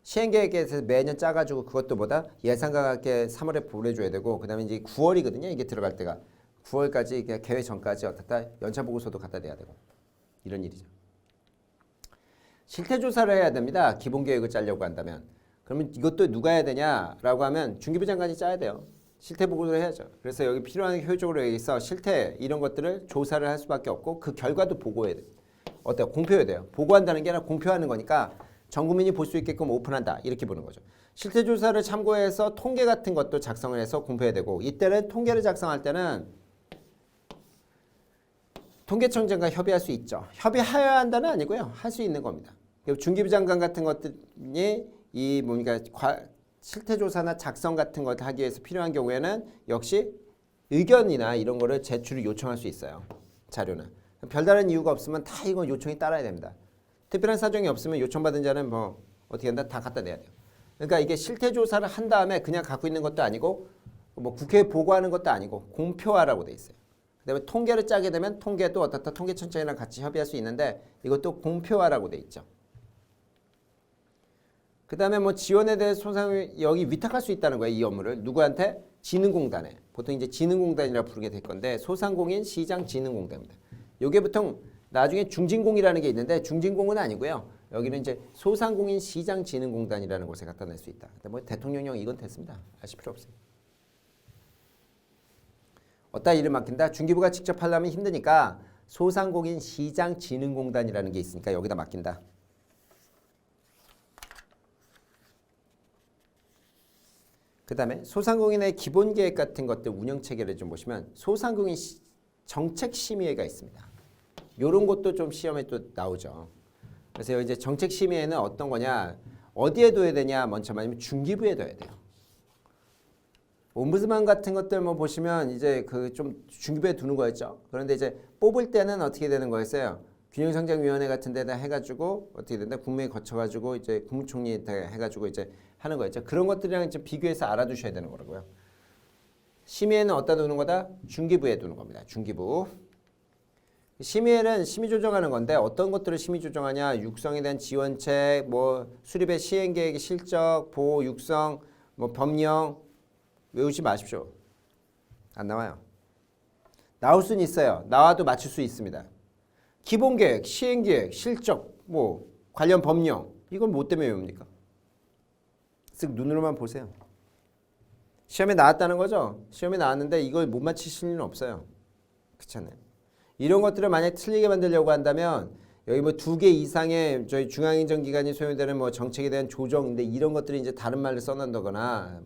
시행계획에서 매년 짜가지고 그것도 뭐다? 예산과 함께 3월에 보내줘야 되고, 그 다음에 이제 9월이거든요. 이게 들어갈 때가 9월까지 개회 전까지 어떻다? 연차 보고서도 갖다 내야 되고 이런 일이죠. 실태조사를 해야 됩니다. 기본계획을 짜려고 한다면. 그러면 이것도 누가 해야 되냐라고 하면 중기부 장관이 짜야 돼요. 실태 보고를 해야죠. 그래서 여기 필요한 효율적으로 여기서 실태 이런 것들을 조사를 할 수밖에 없고 그 결과도 보고해야 돼요. 어때요? 공표해야 돼요. 보고한다는 게 아니라 공표하는 거니까 전 국민이 볼 수 있게끔 오픈한다. 이렇게 보는 거죠. 실태조사를 참고해서 통계 같은 것도 작성을 해서 공표해야 되고, 이때는 통계를 작성할 때는 통계청장과 협의할 수 있죠. 협의해야 한다는 아니고요. 할 수 있는 겁니다. 중기부 장관 같은 것들이 이 뭡니까 실태조사나 작성 같은 것 하기 위해서 필요한 경우에는 역시 의견이나 이런 거를 제출을 요청할 수 있어요. 자료는. 별다른 이유가 없으면 다 이거 요청이 따라야 됩니다. 특별한 사정이 없으면 요청받은 자는 뭐 어떻게 한다? 다 갖다 내야 돼요. 그러니까 이게 실태조사를 한 다음에 그냥 갖고 있는 것도 아니고 뭐 국회에 보고하는 것도 아니고 공표하라고 돼 있어요. 그다음에 통계를 짜게 되면 통계도 어떻다? 통계청장이랑 같이 협의할 수 있는데 이것도 공표하라고 돼 있죠. 그 다음에 뭐 지원에 대해 소상을 여기 위탁할 수 있다는 거예요. 이 업무를. 누구한테? 지능공단에. 보통 이제 지능공단이라고 부르게 될 건데 소상공인 시장 지능공단입니다. 요게 보통 나중에 중진공이라는 게 있는데 중진공은 아니고요. 여기는 이제 소상공인 시장 지능공단이라는 곳에 갖다 낼 수 있다. 근데 뭐 대통령령 이건 됐습니다. 아실 필요 없어요. 어디다 일을 맡긴다? 중기부가 직접 하려면 힘드니까 소상공인 시장 지능공단이라는 게 있으니까 여기다 맡긴다. 그 다음에 소상공인의 기본계획 같은 것들 운영체계를 좀 보시면 소상공인 정책심의회가 있습니다. 이런 것도 좀 시험에 또 나오죠. 그래서 이제 정책심의회는 어떤 거냐, 어디에 둬야 되냐, 먼저 말하면 중기부에 둬야 돼요. 옴부드만 같은 것들 뭐 보시면 이제 그 좀 중기부에 두는 거였죠. 그런데 이제 뽑을 때는 어떻게 되는 거였어요? 균형성장위원회 같은 데다 해가지고 어떻게 된다? 국무회의 거쳐가지고 이제 국무총리 해가지고 이제 하는 거였죠. 그런 것들이랑 좀 비교해서 알아두셔야 되는 거라고요. 심의회는 어디다 두는 거다? 중기부에 두는 겁니다. 중기부. 심의회는 심의 조정하는 건데 어떤 것들을 심의 조정하냐? 육성에 대한 지원책, 뭐 수립의 시행계획의 실적, 보호, 육성, 뭐 법령 외우지 마십시오. 안 나와요. 나올 수는 있어요. 나와도 맞출 수 있습니다. 기본계획, 시행계획, 실적, 뭐 관련 법령 이걸 뭐 때문에 외웁니까? 쓱 눈으로만 보세요. 시험에 나왔다는 거죠. 시험에 나왔는데 이걸 못 맞히실 리는 없어요. 그렇잖아요. 이런 것들을 만약 틀리게 만들려고 한다면 여기 뭐 2개 이상의 저희 중앙행정기관이 소요되는 뭐 정책에 대한 조정인데 이런 것들이 이제 다른 말을 써놓는다거나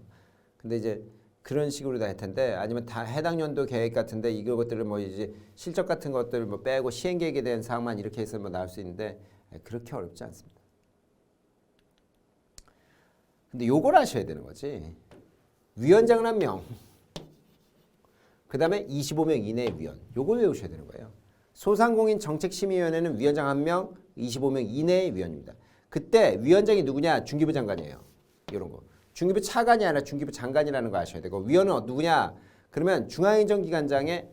근데 이제 그런 식으로 다 할 텐데 아니면 다 해당 연도 계획 같은데 이것들을 뭐 이제 실적 같은 것들을 뭐 빼고 시행 계획에 대한 사항만 이렇게 해서 뭐 나올 수 있는데 그렇게 어렵지 않습니다. 근데 요걸 아셔야 되는 거지. 위원장은 1명. 그 다음에 25명 이내의 위원. 요걸 외우셔야 되는 거예요. 소상공인 정책심의위원회는 위원장 1명, 25명 이내의 위원입니다. 그때 위원장이 누구냐? 중기부 장관이에요. 이런 거. 중기부 차관이 아니라 중기부 장관이라는 거 아셔야 되고 위원은 누구냐? 그러면 중앙행정기관장의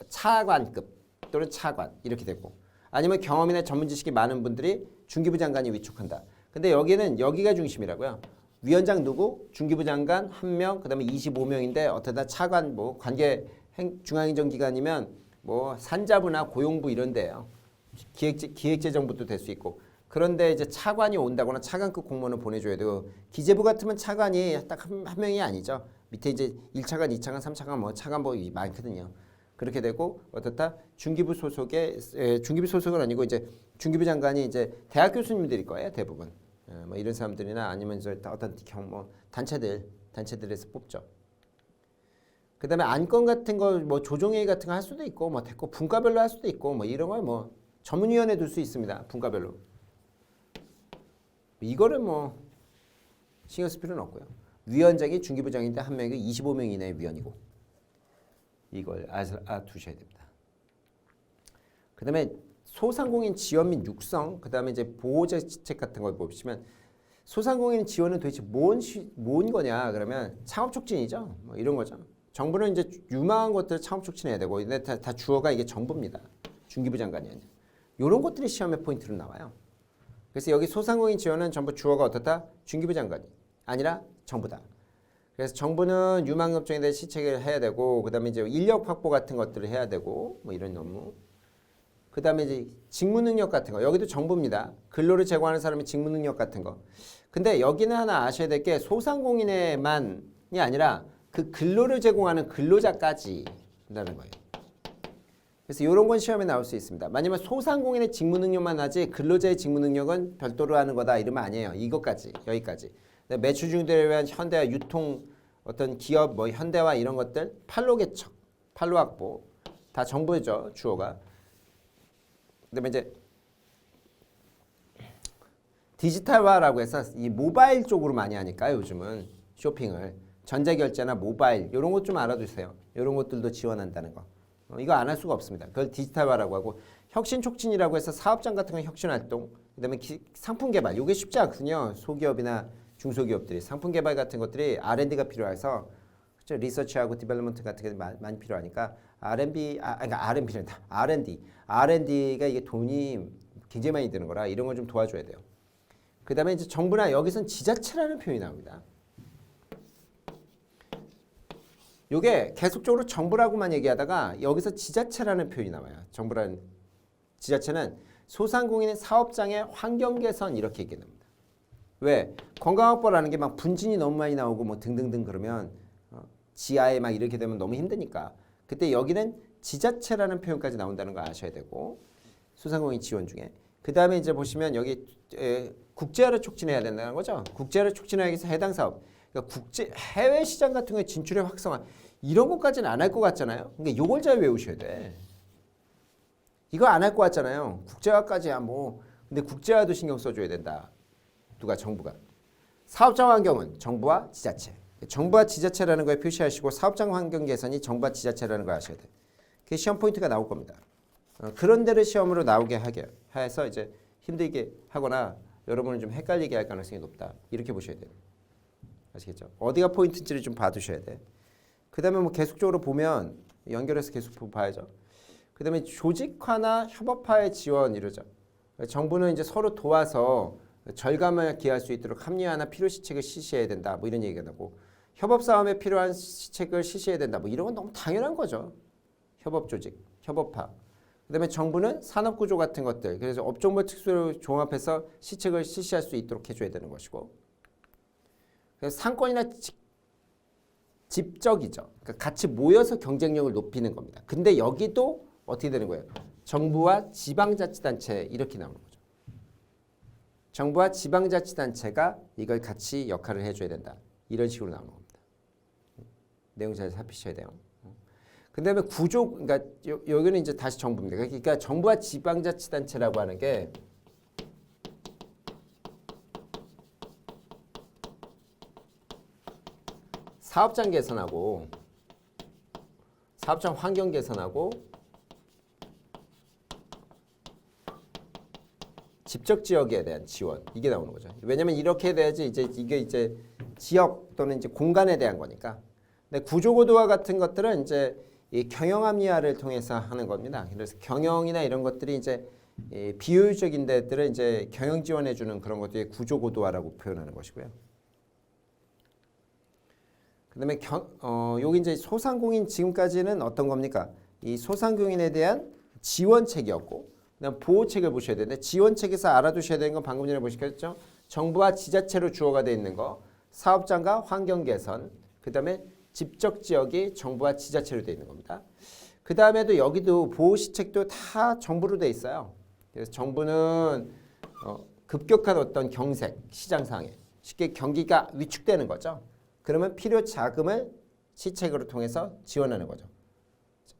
차관급 또는 차관 이렇게 되고 아니면 경험이나 전문 지식이 많은 분들이 중기부 장관이 위촉한다. 근데 여기는 여기가 중심이라고요. 위원장 누구? 중기부 장관 1명, 그다음에 25명인데 어쩌다 차관 뭐 관계 중앙행정기관이면 뭐 산자부나 고용부 이런 데요. 기획재정부도 될 수 있고. 그런데 이제 차관이 온다거나 차관급 공무원을 보내줘야 되고 기재부 같으면 차관이 딱 한 명이 아니죠. 밑에 이제 1차관, 2차관, 3차관 뭐 차관 뭐 많거든요. 그렇게 되고 어떻다 중기부 소속의 중기부 소속은 아니고 이제 중기부 장관이 이제 대학 교수님들일 거예요 대부분. 뭐 이런 사람들이나 아니면 이제 어떤 뭐 단체들에서 뽑죠. 그다음에 안건 같은 거 뭐 조정회의 같은 거 할 수도 있고 뭐 됐고 분과별로 할 수도 있고 뭐 이런 걸 뭐 전문위원회 둘 수 있습니다. 분과별로. 이거를 뭐 신경 쓸 필요는 없고요. 위원장이 중기부장인데 1명이 25명 이내의 위원이고 이걸 두셔야 됩니다. 그다음에 소상공인 지원 및 육성, 그다음에 이제 보호정책 같은 걸 보시면 소상공인 지원은 도대체 뭔 거냐? 그러면 창업 촉진이죠. 뭐 이런 거죠. 정부는 이제 유망한 것들을 창업 촉진해야 되고, 근데 다 주어가 이게 정부입니다. 중기부 장관이 아니라. 이런 것들이 시험의 포인트로 나와요. 그래서 여기 소상공인 지원은 전부 주어가 어떻다? 중기부 장관이 아니라 정부다. 그래서 정부는 유망업종에 대해 시책을 해야 되고, 그다음에 이제 인력 확보 같은 것들을 해야 되고, 뭐 이런 업무. 그다음에 이제 직무 능력 같은 거. 여기도 정부입니다. 근로를 제공하는 사람의 직무 능력 같은 거. 근데 여기는 하나 아셔야 될 게 소상공인에만이 아니라 그 근로를 제공하는 근로자까지 한다는 거예요. 그래서 이런 건 시험에 나올 수 있습니다. 만약에 소상공인의 직무 능력만 하지 근로자의 직무 능력은 별도로 하는 거다 이러면 아니에요. 이것까지 여기까지. 매출 증대를 위한 현대화 유통 어떤 기업 뭐 현대화 이런 것들 판로 개척, 판로 확보 다 정부죠 주어가. 그다음에 이제 디지털화라고 해서 이 모바일 쪽으로 많이 하니까 요즘은 쇼핑을 전자결제나 모바일 이런 것 좀 알아두세요. 이런 것들도 지원한다는 거. 이거 안 할 수가 없습니다. 그걸 디지털화라고 하고 혁신 촉진이라고 해서 사업장 같은 거 혁신 활동, 그다음에 상품 개발. 이게 쉽지 않거든요. 소기업이나 중소기업들이 상품 개발 같은 것들이 R&D가 필요해서 그렇죠? 리서치하고 디벨롭먼트 같은 게 많이 필요하니까 그러니까 R&D가 이게 돈이 굉장히 많이 드는 거라 이런 걸 좀 도와줘야 돼요. 그다음에 이제 정부나 여기선 지자체라는 표현이 나옵니다. 요게 계속적으로 정부라고만 얘기하다가 여기서 지자체라는 표현이 나와요. 정부라는 지자체는 소상공인의 사업장의 환경 개선 이렇게 얘기합니다. 왜? 건강확보라는 게 막 분진이 너무 많이 나오고 뭐 등등등 그러면 지하에 막 이렇게 되면 너무 힘드니까 그때 여기는 지자체라는 표현까지 나온다는 거 아셔야 되고 소상공인 지원 중에 그 다음에 이제 보시면 여기 국제화를 촉진해야 된다는 거죠. 국제화를 촉진하기 위해서 해당 사업 그러니까 해외 시장 같은 거에 진출의 확성화 이런 것까지는 안 할 것 같잖아요. 그러니까 이걸 잘 외우셔야 돼. 이거 안 할 것 같잖아요. 국제화까지야 뭐 근데 국제화도 신경 써줘야 된다. 누가? 정부가. 사업장 환경은 정부와 지자체. 정부와 지자체라는 거에 표시하시고 사업장 환경 개선이 정부와 지자체라는 걸 아셔야 돼. 그게 시험 포인트가 나올 겁니다. 그런 데를 시험으로 나오게 하게 해서 이제 힘들게 하거나 여러분은 좀 헷갈리게 할 가능성이 높다. 이렇게 보셔야 돼요. 아시겠죠? 어디가 포인트인지를 좀 봐두셔야 돼. 그 다음에 뭐 계속적으로 보면 연결해서 계속 봐야죠. 그 다음에 조직화나 협업화의 지원 이러죠. 정부는 이제 서로 도와서 절감을 기할 수 있도록 합리화나 필요 시책을 실시해야 된다. 뭐 이런 얘기가 나고 협업 사업에 필요한 시책을 실시해야 된다. 뭐 이런 건 너무 당연한 거죠. 협업 조직, 협업화. 그다음에 정부는 산업 구조 같은 것들, 그래서 업종별 특수를 종합해서 시책을 실시할 수 있도록 해줘야 되는 것이고, 그래서 상권이나 집적이죠. 그러니까 같이 모여서 경쟁력을 높이는 겁니다. 근데 여기도 어떻게 되는 거예요? 정부와 지방자치단체 이렇게 나오는 거죠. 정부와 지방자치단체가 이걸 같이 역할을 해줘야 된다. 이런 식으로 나오는 겁니다. 내용 잘 살피셔야 돼요. 그다음에 구조, 그러니까 여기는 이제 다시 정부입니다. 그러니까 정부와 지방자치단체라고 하는 게 사업장 개선하고 사업장 환경 개선하고 집적 지역에 대한 지원 이게 나오는 거죠. 왜냐면 이렇게 돼야지 이게 이제 지역 또는 이제 공간에 대한 거니까. 근데 구조고도화 같은 것들은 이제 이 경영 합리화를 통해서 하는 겁니다. 그래서 경영이나 이런 것들이 이제 비효율적인 데들은 이제 경영 지원해 주는 그런 것들이 구조고도화라고 표현하는 것이고요. 그다음에 여기 이제 소상공인 지금까지는 어떤 겁니까? 이 소상공인에 대한 지원책이었고, 그다음 보호책을 보셔야 되는데 지원책에서 알아두셔야 되는 건 방금 전에 보셨죠? 정부와 지자체로 주어가 되어 있는 거, 사업장과 환경 개선, 그다음에 집적 지역이 정부와 지자체로 되어 있는 겁니다. 그 다음에도 여기도 보호시책도 다 정부로 되어 있어요. 그래서 정부는 급격한 어떤 경색, 시장 상해, 쉽게 경기가 위축되는 거죠. 그러면 필요 자금을 시책으로 통해서 지원하는 거죠.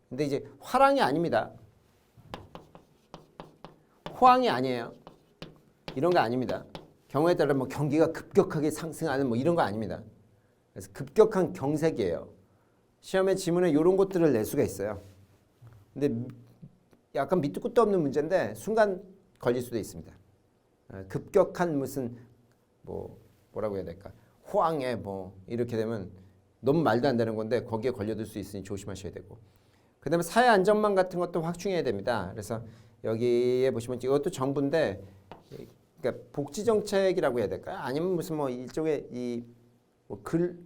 근데 이제 화랑이 아닙니다. 호황이 아니에요. 이런 거 아닙니다. 경우에 따라 뭐 경기가 급격하게 상승하는 뭐 이런 거 아닙니다. 그래서 급격한 경색이에요. 시험에 지문에 이런 것들을 낼 수가 있어요. 근데 약간 밑도 끝도 없는 문제인데 순간 걸릴 수도 있습니다. 급격한 무슨 뭐라고 해야 될까? 호황에 뭐 이렇게 되면 너무 말도 안 되는 건데 거기에 걸려들 수 있으니 조심하셔야 되고. 그다음에 사회 안전망 같은 것도 확충해야 됩니다. 그래서 여기에 보시면 이것도 정부인데, 그러니까 복지 정책이라고 해야 될까요? 아니면 무슨 뭐 일종의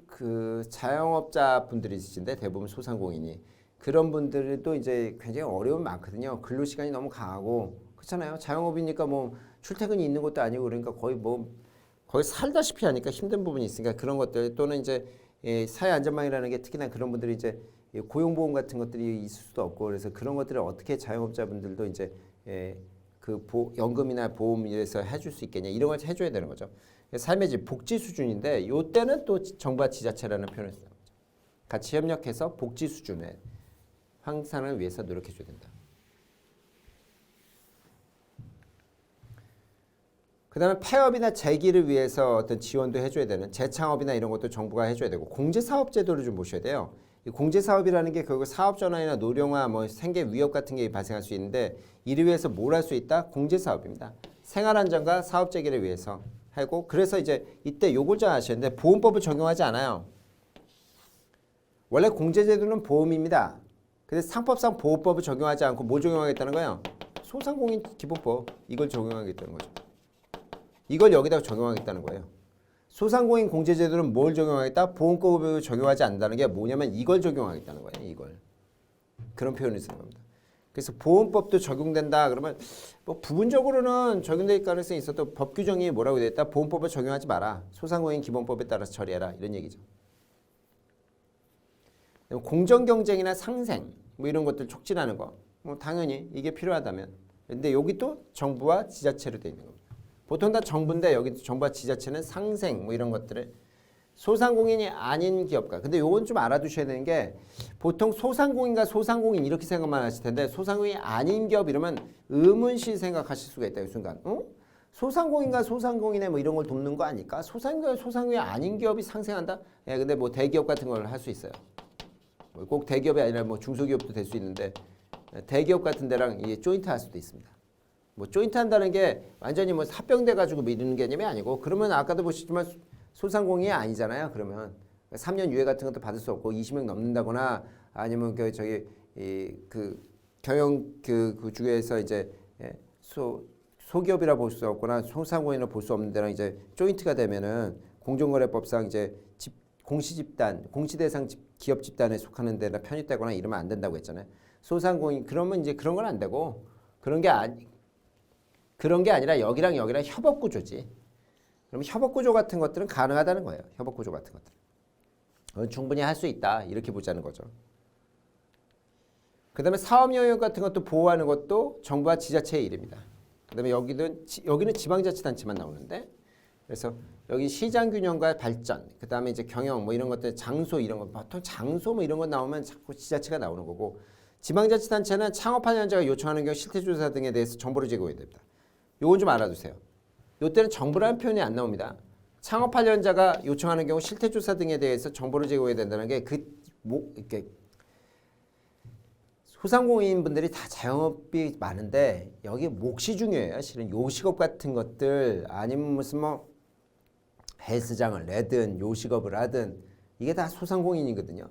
그 자영업자 분들이 있으신데 대부분 소상공인이 그런 분들도 이제 굉장히 어려움이 많거든요. 근로 시간이 너무 강하고 그렇잖아요. 자영업이니까 뭐 출퇴근이 있는 것도 아니고 그러니까 거의 살다시피 하니까 힘든 부분이 있으니까 그런 것들 또는 이제 사회 안전망이라는 게 특히나 그런 분들이 이제 고용보험 같은 것들이 있을 수도 없고 그래서 그런 것들을 어떻게 자영업자분들도 이제 연금이나 보험에서 해줄 수 있겠냐 이런 걸 해줘야 되는 거죠. 삶의 질 복지 수준인데 이때는 또 정부와 지자체라는 표현을 써요. 같이 협력해서 복지 수준의 향상을 위해서 노력해줘야 된다. 그 다음에 폐업이나 재기를 위해서 어떤 지원도 해줘야 되는 재창업이나 이런 것도 정부가 해줘야 되고 공제사업 제도를 좀 보셔야 돼요. 이 공제사업이라는 게 결국 사업전환이나 노령화, 뭐 생계 위협 같은 게 발생할 수 있는데 이를 위해서 뭘 할 수 있다? 공제사업입니다. 생활안전과 사업 재개를 위해서 하고 그래서 이제 이때 요걸 좀 아시는데 보험법을 적용하지 않아요. 원래 공제제도는 보험입니다. 근데 상법상 보호법을 적용하지 않고 뭘 적용하겠다는 거예요? 소상공인 기본법 이걸 적용하겠다는 거죠. 이걸 여기다가 적용하겠다는 거예요. 소상공인 공제제도는 뭘 적용하겠다? 보험법을 적용하지 않는다는 게 뭐냐면 이걸 적용하겠다는 거예요. 이걸. 그런 표현을 쓰는 겁니다. 그래서 보험법도 적용된다 그러면 뭐 부분적으로는 적용될 가능성이 있어도 법 규정이 뭐라고 되어 있다? 보험법을 적용하지 마라. 소상공인 기본법에 따라서 처리해라. 이런 얘기죠. 공정경쟁이나 상생 뭐 이런 것들 촉진하는 거 뭐 당연히 이게 필요하다면 근데 여기 또 정부와 지자체로 되어 있는 겁니다. 보통 다 정부인데 여기 정부와 지자체는 상생 뭐 이런 것들을 소상공인이 아닌 기업가 근데 요건 좀 알아두셔야 되는 게 보통 소상공인과 소상공인 이렇게 생각만 하실 텐데 소상공인이 아닌 기업 이러면 의문시 생각하실 수가 있다 이 순간 소상공인과 소상공인의 뭐 이런 걸 돕는 거 아닐까? 소상공인과 소상공인이 아닌 기업이 상생한다? 예, 근데 뭐 대기업 같은 걸 할 수 있어요. 꼭 대기업이 아니라 뭐 중소기업도 될 수 있는데 대기업 같은 데랑 이게 조인트 할 수도 있습니다. 뭐 조인트 한다는 게 완전히 뭐 합병돼 가지고 미루는 개념이 아니고 그러면 아까도 보셨지만 소상공인이 아니잖아요. 그러면 3년 유예 같은 것도 받을 수 없고 20명 넘는다거나 아니면 그 경영 그 주에서 이제 소기업이라 볼 수 없거나 소상공인을 볼 수 없는 데랑 이제 조인트가 되면은 공정거래법상 이제 공시집단, 공시대상 기업 집단에 속하는 데나 편입되거나 이러면 안 된다고 했잖아요. 소상공인 그러면 이제 그런 건 안 되고 그런 게 아니라 여기랑 협업 구조지. 그럼 협업 구조 같은 것들은 가능하다는 거예요. 협업 구조 같은 것들. 충분히 할 수 있다. 이렇게 보자는 거죠. 그다음에 사업 영역 같은 것도 보호하는 것도 정부와 지자체의 일입니다. 그다음에 여기는 지방자치단체만 나오는데 그래서 여기 시장 균형과 발전, 그 다음에 이제 경영 뭐 이런 것들, 장소 이런 거, 보통 장소 뭐 이런 거 나오면 자꾸 지자체가 나오는 거고, 지방자치단체는 창업하는 현장가 요청하는 경우 실태조사 등에 대해서 정보를 제공해야 됩니다. 요건 좀 알아두세요. 요때는 정보라는 표현이 안 나옵니다. 창업하려는 자가 요청하는 경우 실태조사 등에 대해서 정보를 제공해야 된다는 게 이렇게 소상공인분들이 다 자영업이 많은데 여기 몫이 중요해요. 실은 요식업 같은 것들 아니면 무슨 뭐 헬스장을 내든 요식업을 하든 이게 다 소상공인이거든요.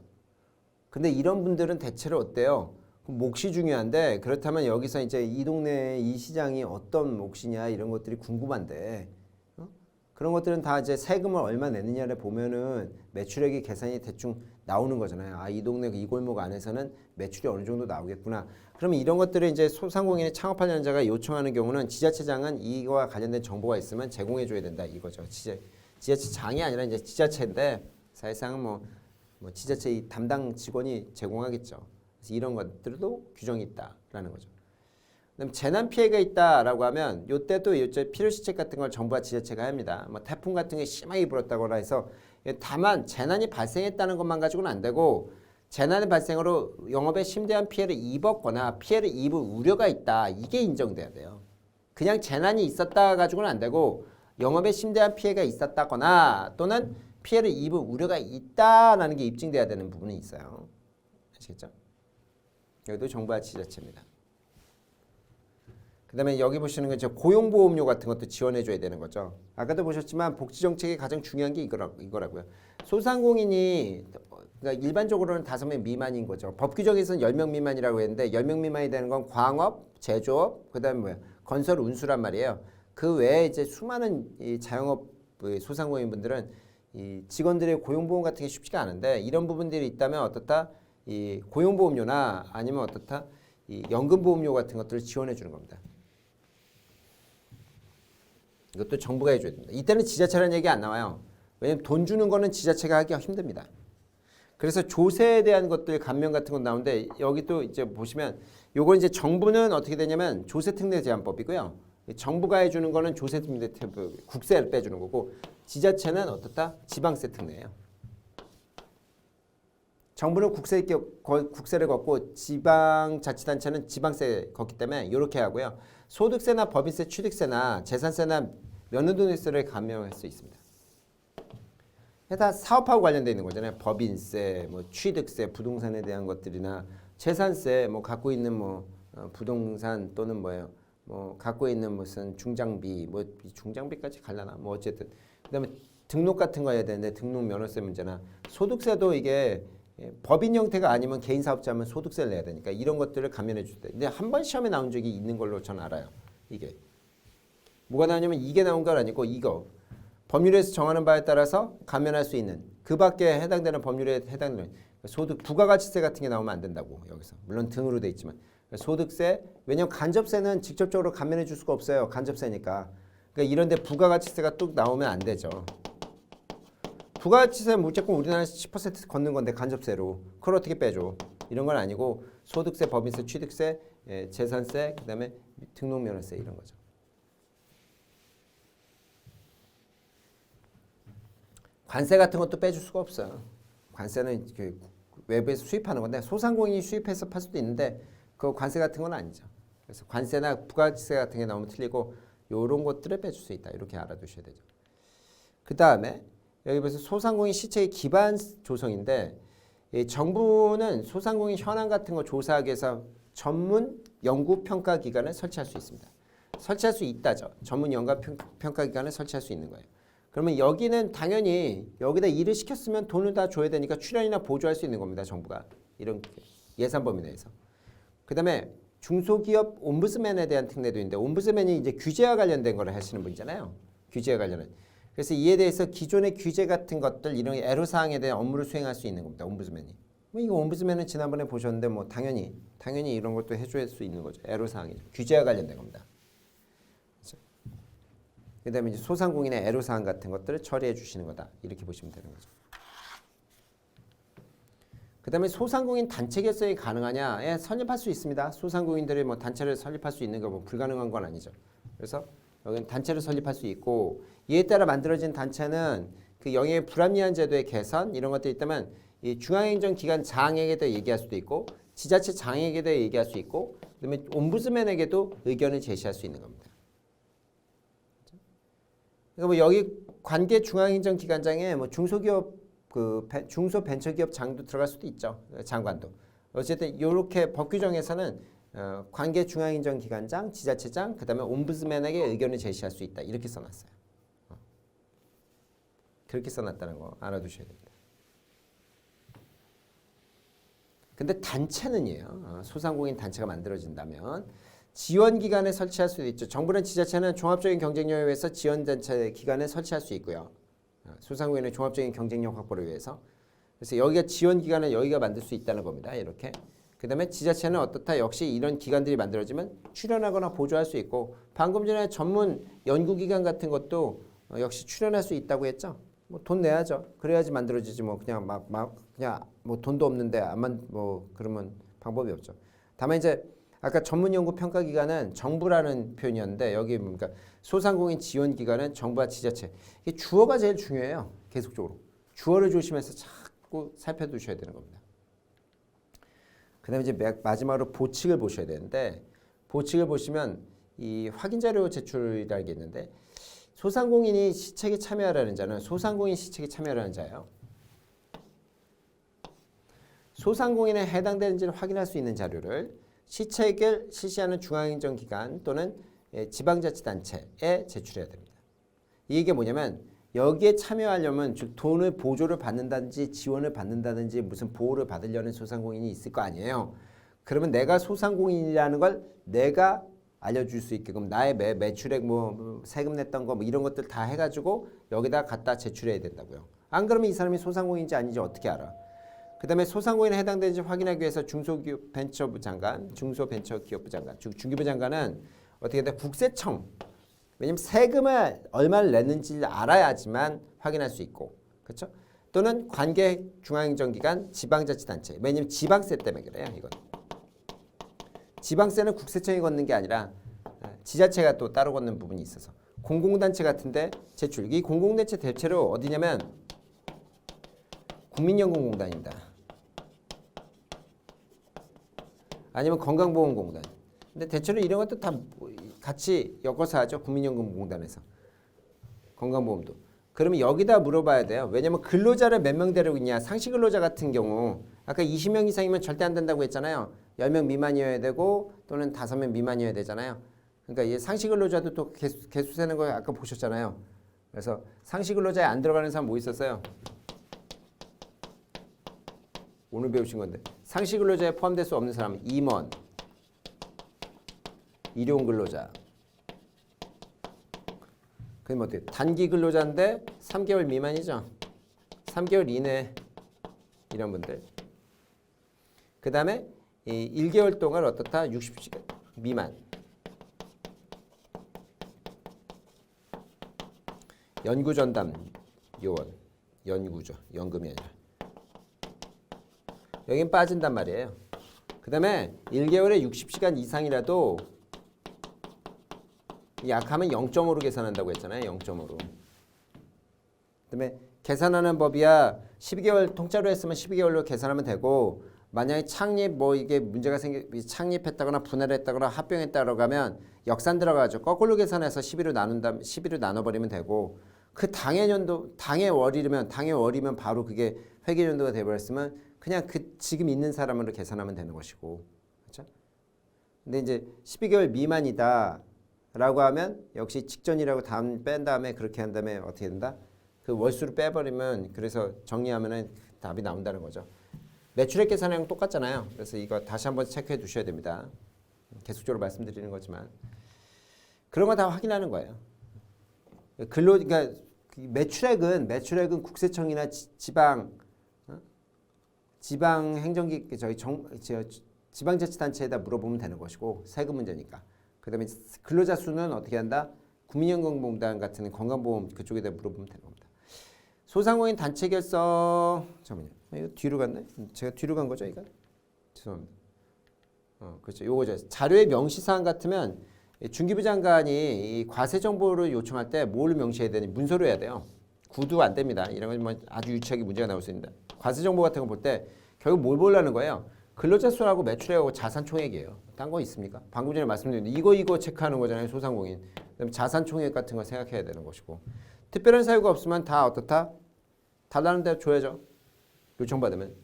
근데 이런 분들은 대체로 어때요? 몫이 중요한데 그렇다면 여기서 이제 이 동네 이 시장이 어떤 몫이냐 이런 것들이 궁금한데 그런 것들은 다 이제 세금을 얼마 내느냐를 보면은 매출액이 계산이 대충 나오는 거잖아요. 아, 이 동네 이 골목 안에서는 매출이 어느 정도 나오겠구나. 그러면 이런 것들을 이제 소상공인이 창업하려는 자가 요청하는 경우는 지자체장은 이거와 관련된 정보가 있으면 제공해 줘야 된다 이거죠. 지자체장이 아니라 이제 지자체인데 사실상 뭐 지자체 이 담당 직원이 제공하겠죠. 그래서 이런 것들도 규정이 있다라는 거죠. 그다음 재난 피해가 있다라고 하면 요때도 요때 필요시책 같은 걸 정부와 지자체가 합니다. 뭐 태풍 같은 게 심하게 불었다거나 해서 다만 재난이 발생했다는 것만 가지고는 안 되고 재난의 발생으로 영업에 심대한 피해를 입었거나 피해를 입을 우려가 있다. 이게 인정돼야 돼요. 그냥 재난이 있었다 가지고는 안 되고 영업에 심대한 피해가 있었다거나 또는 피해를 입을 우려가 있다라는 게 입증돼야 되는 부분이 있어요. 아시겠죠? 여기도 정부와 지자체입니다. 그 다음에 여기 보시는 건 고용보험료 같은 것도 지원해줘야 되는 거죠. 아까도 보셨지만 복지정책의 가장 중요한 게 이거라고요. 소상공인이 그러니까 일반적으로는 5명 미만인 거죠. 법 규정에서는 10명 미만이라고 했는데 10명 미만이 되는 건 광업, 제조업, 그 다음에 뭐야? 건설, 운수란 말이에요. 그 외에 이제 수많은 이 자영업 소상공인 분들은 이 직원들의 고용보험 같은 게 쉽지가 않은데 이런 부분들이 있다면 어떻다? 이 고용보험료나 아니면 어떻다? 이 연금보험료 같은 것들을 지원해 주는 겁니다. 이것도 정부가 해줘야 됩니다. 이때는 지자체라는 얘기 안 나와요. 왜냐면 돈 주는 거는 지자체가 하기가 힘듭니다. 그래서 조세에 대한 것들 감면 같은 거 나오는데 여기 또 이제 보시면 요건 이제 정부는 어떻게 되냐면 조세특례 제한법이고요. 정부가 해주는 거는 조세특례 국세를 빼주는 거고 지자체는 어떻다? 지방세 특례예요. 정부는 국세를 걷고 지방자치단체는 지방세 걷기 때문에 이렇게 하고요. 소득세나 법인세, 취득세나 재산세나 면허등록세를 감면할 수 있습니다. 다 사업하고 관련되어 있는 거잖아요. 법인세, 뭐 취득세, 부동산에 대한 것들이나 재산세, 뭐 갖고 있는 뭐 부동산 또는 뭐예요, 뭐 갖고 있는 무슨 중장비, 뭐 중장비까지 갈라나, 뭐 어쨌든 그다음에 등록 같은 거 해야 되는데 등록 면허세 문제나 소득세도 이게 법인 형태가 아니면 개인 사업자면 소득세를 내야 되니까 이런 것들을 감면해 줄 때. 근데 한 번 시험에 나온 적이 있는 걸로 저는 알아요. 이게 뭐가 나오냐면 이게 나온 건 아니고 이거 법률에서 정하는 바에 따라서 감면할 수 있는 그 밖에 해당되는 법률에 해당되는 소득 부가가치세 같은 게 나오면 안 된다고 여기서 물론 등으로 돼 있지만 소득세 왜냐면 간접세는 직접적으로 감면해 줄 수가 없어요. 간접세니까 그러니까 이런데 부가가치세가 뚝 나오면 안 되죠. 부가가치세는 무조건 우리나라에서 10% 걷는 건데 간접세로 그걸 어떻게 빼줘? 이런 건 아니고 소득세, 법인세, 취득세, 재산세, 그다음에 등록면허세 이런 거죠. 관세 같은 것도 빼줄 수가 없어요. 관세는 외부에서 수입하는 건데 소상공인이 수입해서 팔 수도 있는데 그 관세 같은 건 아니죠. 그래서 관세나 부가가치세 같은 게 너무 틀리고 이런 것들을 빼줄 수 있다. 이렇게 알아두셔야 되죠. 그 다음에 여기 보세요. 소상공인 시책의 기반 조성인데 정부는 소상공인 현황 같은 거 조사하기 위해서 전문 연구 평가 기관을 설치할 수 있습니다. 설치할 수 있다죠. 전문 연구 평가 기관을 설치할 수 있는 거예요. 그러면 여기는 당연히 여기다 일을 시켰으면 돈을 다 줘야 되니까 출연이나 보조할 수 있는 겁니다. 정부가 이런 예산 범위 내에서. 그 다음에 중소기업 옴부스맨에 대한 특례도 있는데 옴부스맨이 이제 규제와 관련된 거를 하시는 분이잖아요. 규제와 관련은. 그래서 이에 대해서 기존의 규제 같은 것들 이런 애로사항에 대한 업무를 수행할 수 있는 겁니다. 옴부스맨이. 뭐 이거 옴부스맨은 지난번에 보셨는데 뭐 당연히 이런 것도 해줄 수 있는 거죠. 애로사항이죠. 규제와 관련된 겁니다. 그렇죠? 그 다음에 이제 소상공인의 애로사항 같은 것들을 처리해 주시는 거다. 이렇게 보시면 되는 거죠. 그 다음에 소상공인 단체 결성이 가능하냐? 예, 설립할 수 있습니다. 소상공인들이 뭐 단체를 설립할 수 있는 거 뭐 불가능한 건 아니죠. 그래서 여기는 단체를 설립할 수 있고 이에 따라 만들어진 단체는 그 영역의 불합리한 제도의 개선 이런 것들이 있다면 이 중앙행정기관장에게 대해 얘기할 수도 있고 지자체 장에게 대해 얘기할 수 있고 그다음에 옴부ds맨에게도 의견을 제시할 수 있는 겁니다. 그러니까 뭐 여기 관계 중앙행정기관장에 뭐 중소기업 그 중소벤처기업장도 들어갈 수도 있죠. 장관도. 어쨌든 이렇게 법 규정에서는 관계 중앙행정기관장, 지자체장, 그다음에 옴부ds맨에게 의견을 제시할 수 있다. 이렇게 써놨어요. 그렇게 써놨다는 거 알아두셔야 됩니다. 근데 단체는요. 소상공인 단체가 만들어진다면 지원기관에 설치할 수도 있죠. 정부는 지자체는 종합적인 경쟁력에 의해서 지원단체 기관을 설치할 수 있고요. 소상공인의 종합적인 경쟁력 확보를 위해서. 그래서 여기가 지원기관을 여기가 만들 수 있다는 겁니다. 이렇게. 그 다음에 지자체는 어떻다? 역시 이런 기관들이 만들어지면 출연하거나 보조할 수 있고 방금 전에 전문 연구기관 같은 것도 역시 출연할 수 있다고 했죠. 뭐 돈 내야죠. 그래야지 만들어지지 뭐 그냥 그냥 뭐 돈도 없는데 뭐 그러면 방법이 없죠. 다만 이제 아까 전문연구평가기관은 정부라는 표현이었는데 여기 그러니까 소상공인 지원기관은 정부와 지자체. 이게 주어가 제일 중요해요. 계속적으로. 주어를 조심해서 자꾸 살펴두셔야 되는 겁니다. 그 다음에 이제 마지막으로 보칙을 보셔야 되는데 보칙을 보시면 이 확인자료 제출이라는 게 있는데 소상공인이 시책에 참여하라는 자는 소상공인 시책에 참여하라는 자예요. 소상공인에 해당되는지를 확인할 수 있는 자료를 시책을 실시하는 중앙행정기관 또는 지방자치단체에 제출해야 됩니다. 이게 뭐냐면 여기에 참여하려면 즉 돈을 보조를 받는다든지 지원을 받는다든지 무슨 보호를 받으려는 소상공인이 있을 거 아니에요. 그러면 내가 소상공인이라는 걸 내가 알려줄 수 있게끔 나의 매출액 뭐 세금 냈던 거 뭐 이런 것들 다 해가지고 여기다 갖다 제출해야 된다고요. 안 그러면 이 사람이 소상공인인지 아닌지 어떻게 알아? 그 다음에 소상공인에 해당되는지 확인하기 위해서 중소벤처부 장관, 중소벤처기업부 장관, 중기부 장관은 어떻게 돼? 국세청. 왜냐면 세금을 얼마를 냈는지를 알아야지만 확인할 수 있고, 그렇죠? 또는 관계 중앙행정기관, 지방자치단체. 왜냐면 지방세 때문에 그래요, 이건. 지방세는 국세청이 걷는 게 아니라 지자체가 또 따로 걷는 부분이 있어서 공공단체 같은데 제출. 이 공공단체 대체로 어디냐면 국민연금공단입니다. 아니면 건강보험공단. 근데 대체로 이런 것도 다 같이 엮어서 하죠. 국민연금공단에서. 건강보험도. 그러면 여기다 물어봐야 돼요. 왜냐면 근로자를 몇 명 데리고 있냐. 상시근로자 같은 경우 아까 20명 이상이면 절대 안 된다고 했잖아요. 10명 미만이어야 되고 또는 5명 미만이어야 되잖아요. 그러니까 이 상시근로자도 또 개수 세는 거 아까 보셨잖아요. 그래서 상시근로자에 안 들어가는 사람 뭐 있었어요? 오늘 배우신 건데 상시근로자에 포함될 수 없는 사람은 임원, 일용근로자. 그럼 어때요? 단기근로자인데 3개월 미만이죠. 3개월 이내 이런 분들. 그 다음에 1개월 동안 어떻다? 60시간 미만. 연구전담 요원. 연구죠. 연금이 아니라. 여긴 빠진단 말이에요. 그 다음에 1개월에 60시간 이상이라도 약하면 0.5로 계산한다고 했잖아요. 0.5로. 그 다음에 계산하는 법이야 12개월 통짜로 했으면 12개월로 계산하면 되고 만약에 창립 뭐 이게 문제가 창립했다거나 분해를 했다거나 합병했다고 하면 역산 들어가죠. 거꾸로 계산해서 12로 나눠버리면 되고 그 당해 월이면 바로 그게 회계연도가 돼버렸으면 그냥 그 지금 있는 사람으로 계산하면 되는 것이고. 그렇죠? 근데 이제 12개월 미만이다 라고 하면 역시 직전이라고 뺀 다음에 그렇게 한 다음에 어떻게 된다? 그 월수를 빼버리면 그래서 정리하면은 답이 나온다는 거죠. 매출액 계산이랑 똑같잖아요. 그래서 이거 다시 한번 체크해 두셔야 됩니다. 계속적으로 말씀드리는 거지만 그런 거 다 확인하는 거예요. 그러니까 매출액은 국세청이나 지방자치단체에다 물어보면 되는 것이고 세금 문제니까. 그다음에 근로자 수는 어떻게 한다? 국민연금공단 같은 건강보험 그쪽에다 물어보면 되는 겁니다. 소상공인 단체 결성 잠깐만요. 이거 뒤로 갔네? 제가 뒤로 간 거죠, 이거? 죄송합니다. 그렇죠. 요거죠. 자료의 명시사항 같으면 중기부 장관이 이 과세 정보를 요청할 때 뭘 명시해야 되니 문서로 해야 돼요. 구두 안 됩니다. 이런 건 뭐 아주 유치하게 문제가 나올 수 있는데 과세 정보 같은 거 볼 때 결국 뭘 보려는 거예요? 근로자 수하고 매출액하고 자산 총액이에요. 딴 거 있습니까? 방금 전에 말씀드렸는데 이거 체크하는 거잖아요. 소상공인. 그다음에 자산 총액 같은 거 생각해야 되는 것이고 특별한 사유가 없으면 다 어떻다? 달라는 대로 줘야죠. 요청받으면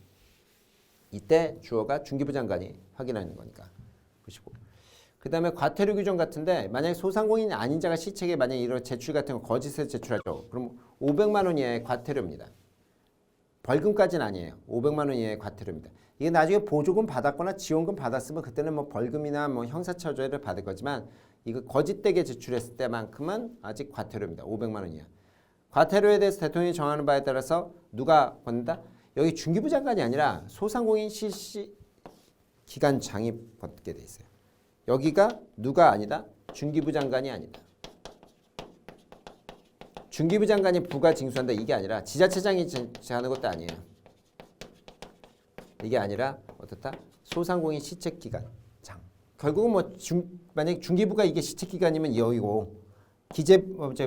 이때 주어가 중기부 장관이 확인하는 거니까 보시고 그 다음에 과태료 규정 같은데 만약에 소상공인이 아닌 자가 시책에 만약에 이런 제출 같은 거 거짓을 제출하죠. 그럼 500만 원 이하의 과태료입니다. 벌금까지는 아니에요. 500만 원 이하의 과태료입니다. 이게 나중에 보조금 받았거나 지원금 받았으면 그때는 뭐 벌금이나 뭐 형사처벌을 받을 거지만 이거 거짓되게 제출했을 때만큼은 아직 과태료입니다. 500만 원 이하. 과태료에 대해서 대통령이 정하는 바에 따라서 누가 받는다? 여기 중기부 장관이 아니라 소상공인 실시 기관장이 받게 돼 있어요. 여기가 누가 아니다? 중기부 장관이 아니다. 중기부 장관이 부가 징수한다 이게 아니라 지자체장이 하는 것도 아니에요. 이게 아니라 어떻다? 소상공인 시책기관장. 결국은 뭐 만약에 중기부가 이게 시책기관이면 여기고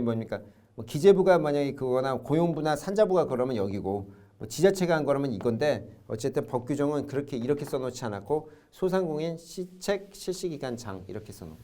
뭡니까? 뭐 기재부가 만약에 그거나 고용부나 산자부가 그러면 여기고 뭐 지자체가 한 거라면 이건데 어쨌든 법 규정은 그렇게 이렇게 써놓지 않았고 소상공인 시책 실시기관장 이렇게 써놓은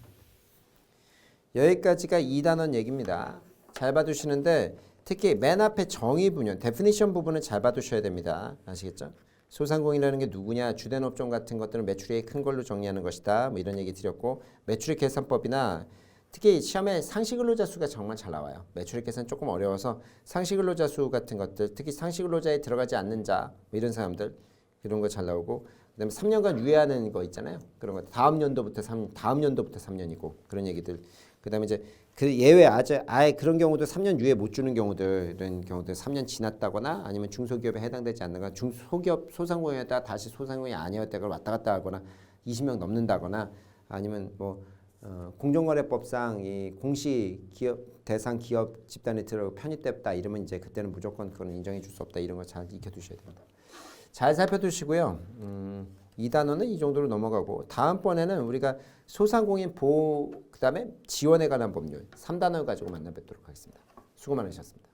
여기까지가 2단원 얘기입니다. 잘 봐두시는데 특히 맨 앞에 정의 분열, 데피니션 부분은 잘 봐두셔야 됩니다. 아시겠죠? 소상공인이라는 게 누구냐, 주된 업종 같은 것들은 매출액이 큰 걸로 정리하는 것이다. 뭐 이런 얘기 드렸고 매출액 계산법이나 특히 시험에 상시근로자 수가 정말 잘 나와요. 매출액 계산 조금 어려워서 상시근로자 수 같은 것들, 특히 상시근로자에 들어가지 않는 자 뭐 이런 사람들 이런 거 잘 나오고 그다음에 3년간 유예하는 거 있잖아요. 그런 거 다음 연도부터 3년이고 그런 얘기들. 그다음에 이제 그 예외 아예 그런 경우도 3년 유예 못 주는 경우들 이런 경우들 3년 지났다거나 아니면 중소기업에 해당되지 않는가 중소기업 소상공인에다 다시 소상공인이 아니었다가 왔다 갔다 하거나 20명 넘는다거나 아니면 뭐 공정거래법상 이 공시 기업 대상 기업 집단에 들어 편입됐다 이러면 이제 그때는 무조건 그건 인정해 줄 수 없다 이런 거 잘 익혀두셔야 됩니다. 잘 살펴두시고요. 2단원은 이 정도로 넘어가고 다음번에는 우리가 소상공인 보호 그다음에 지원에 관한 법률 3단원 가지고 만나 뵙도록 하겠습니다. 수고 많으셨습니다.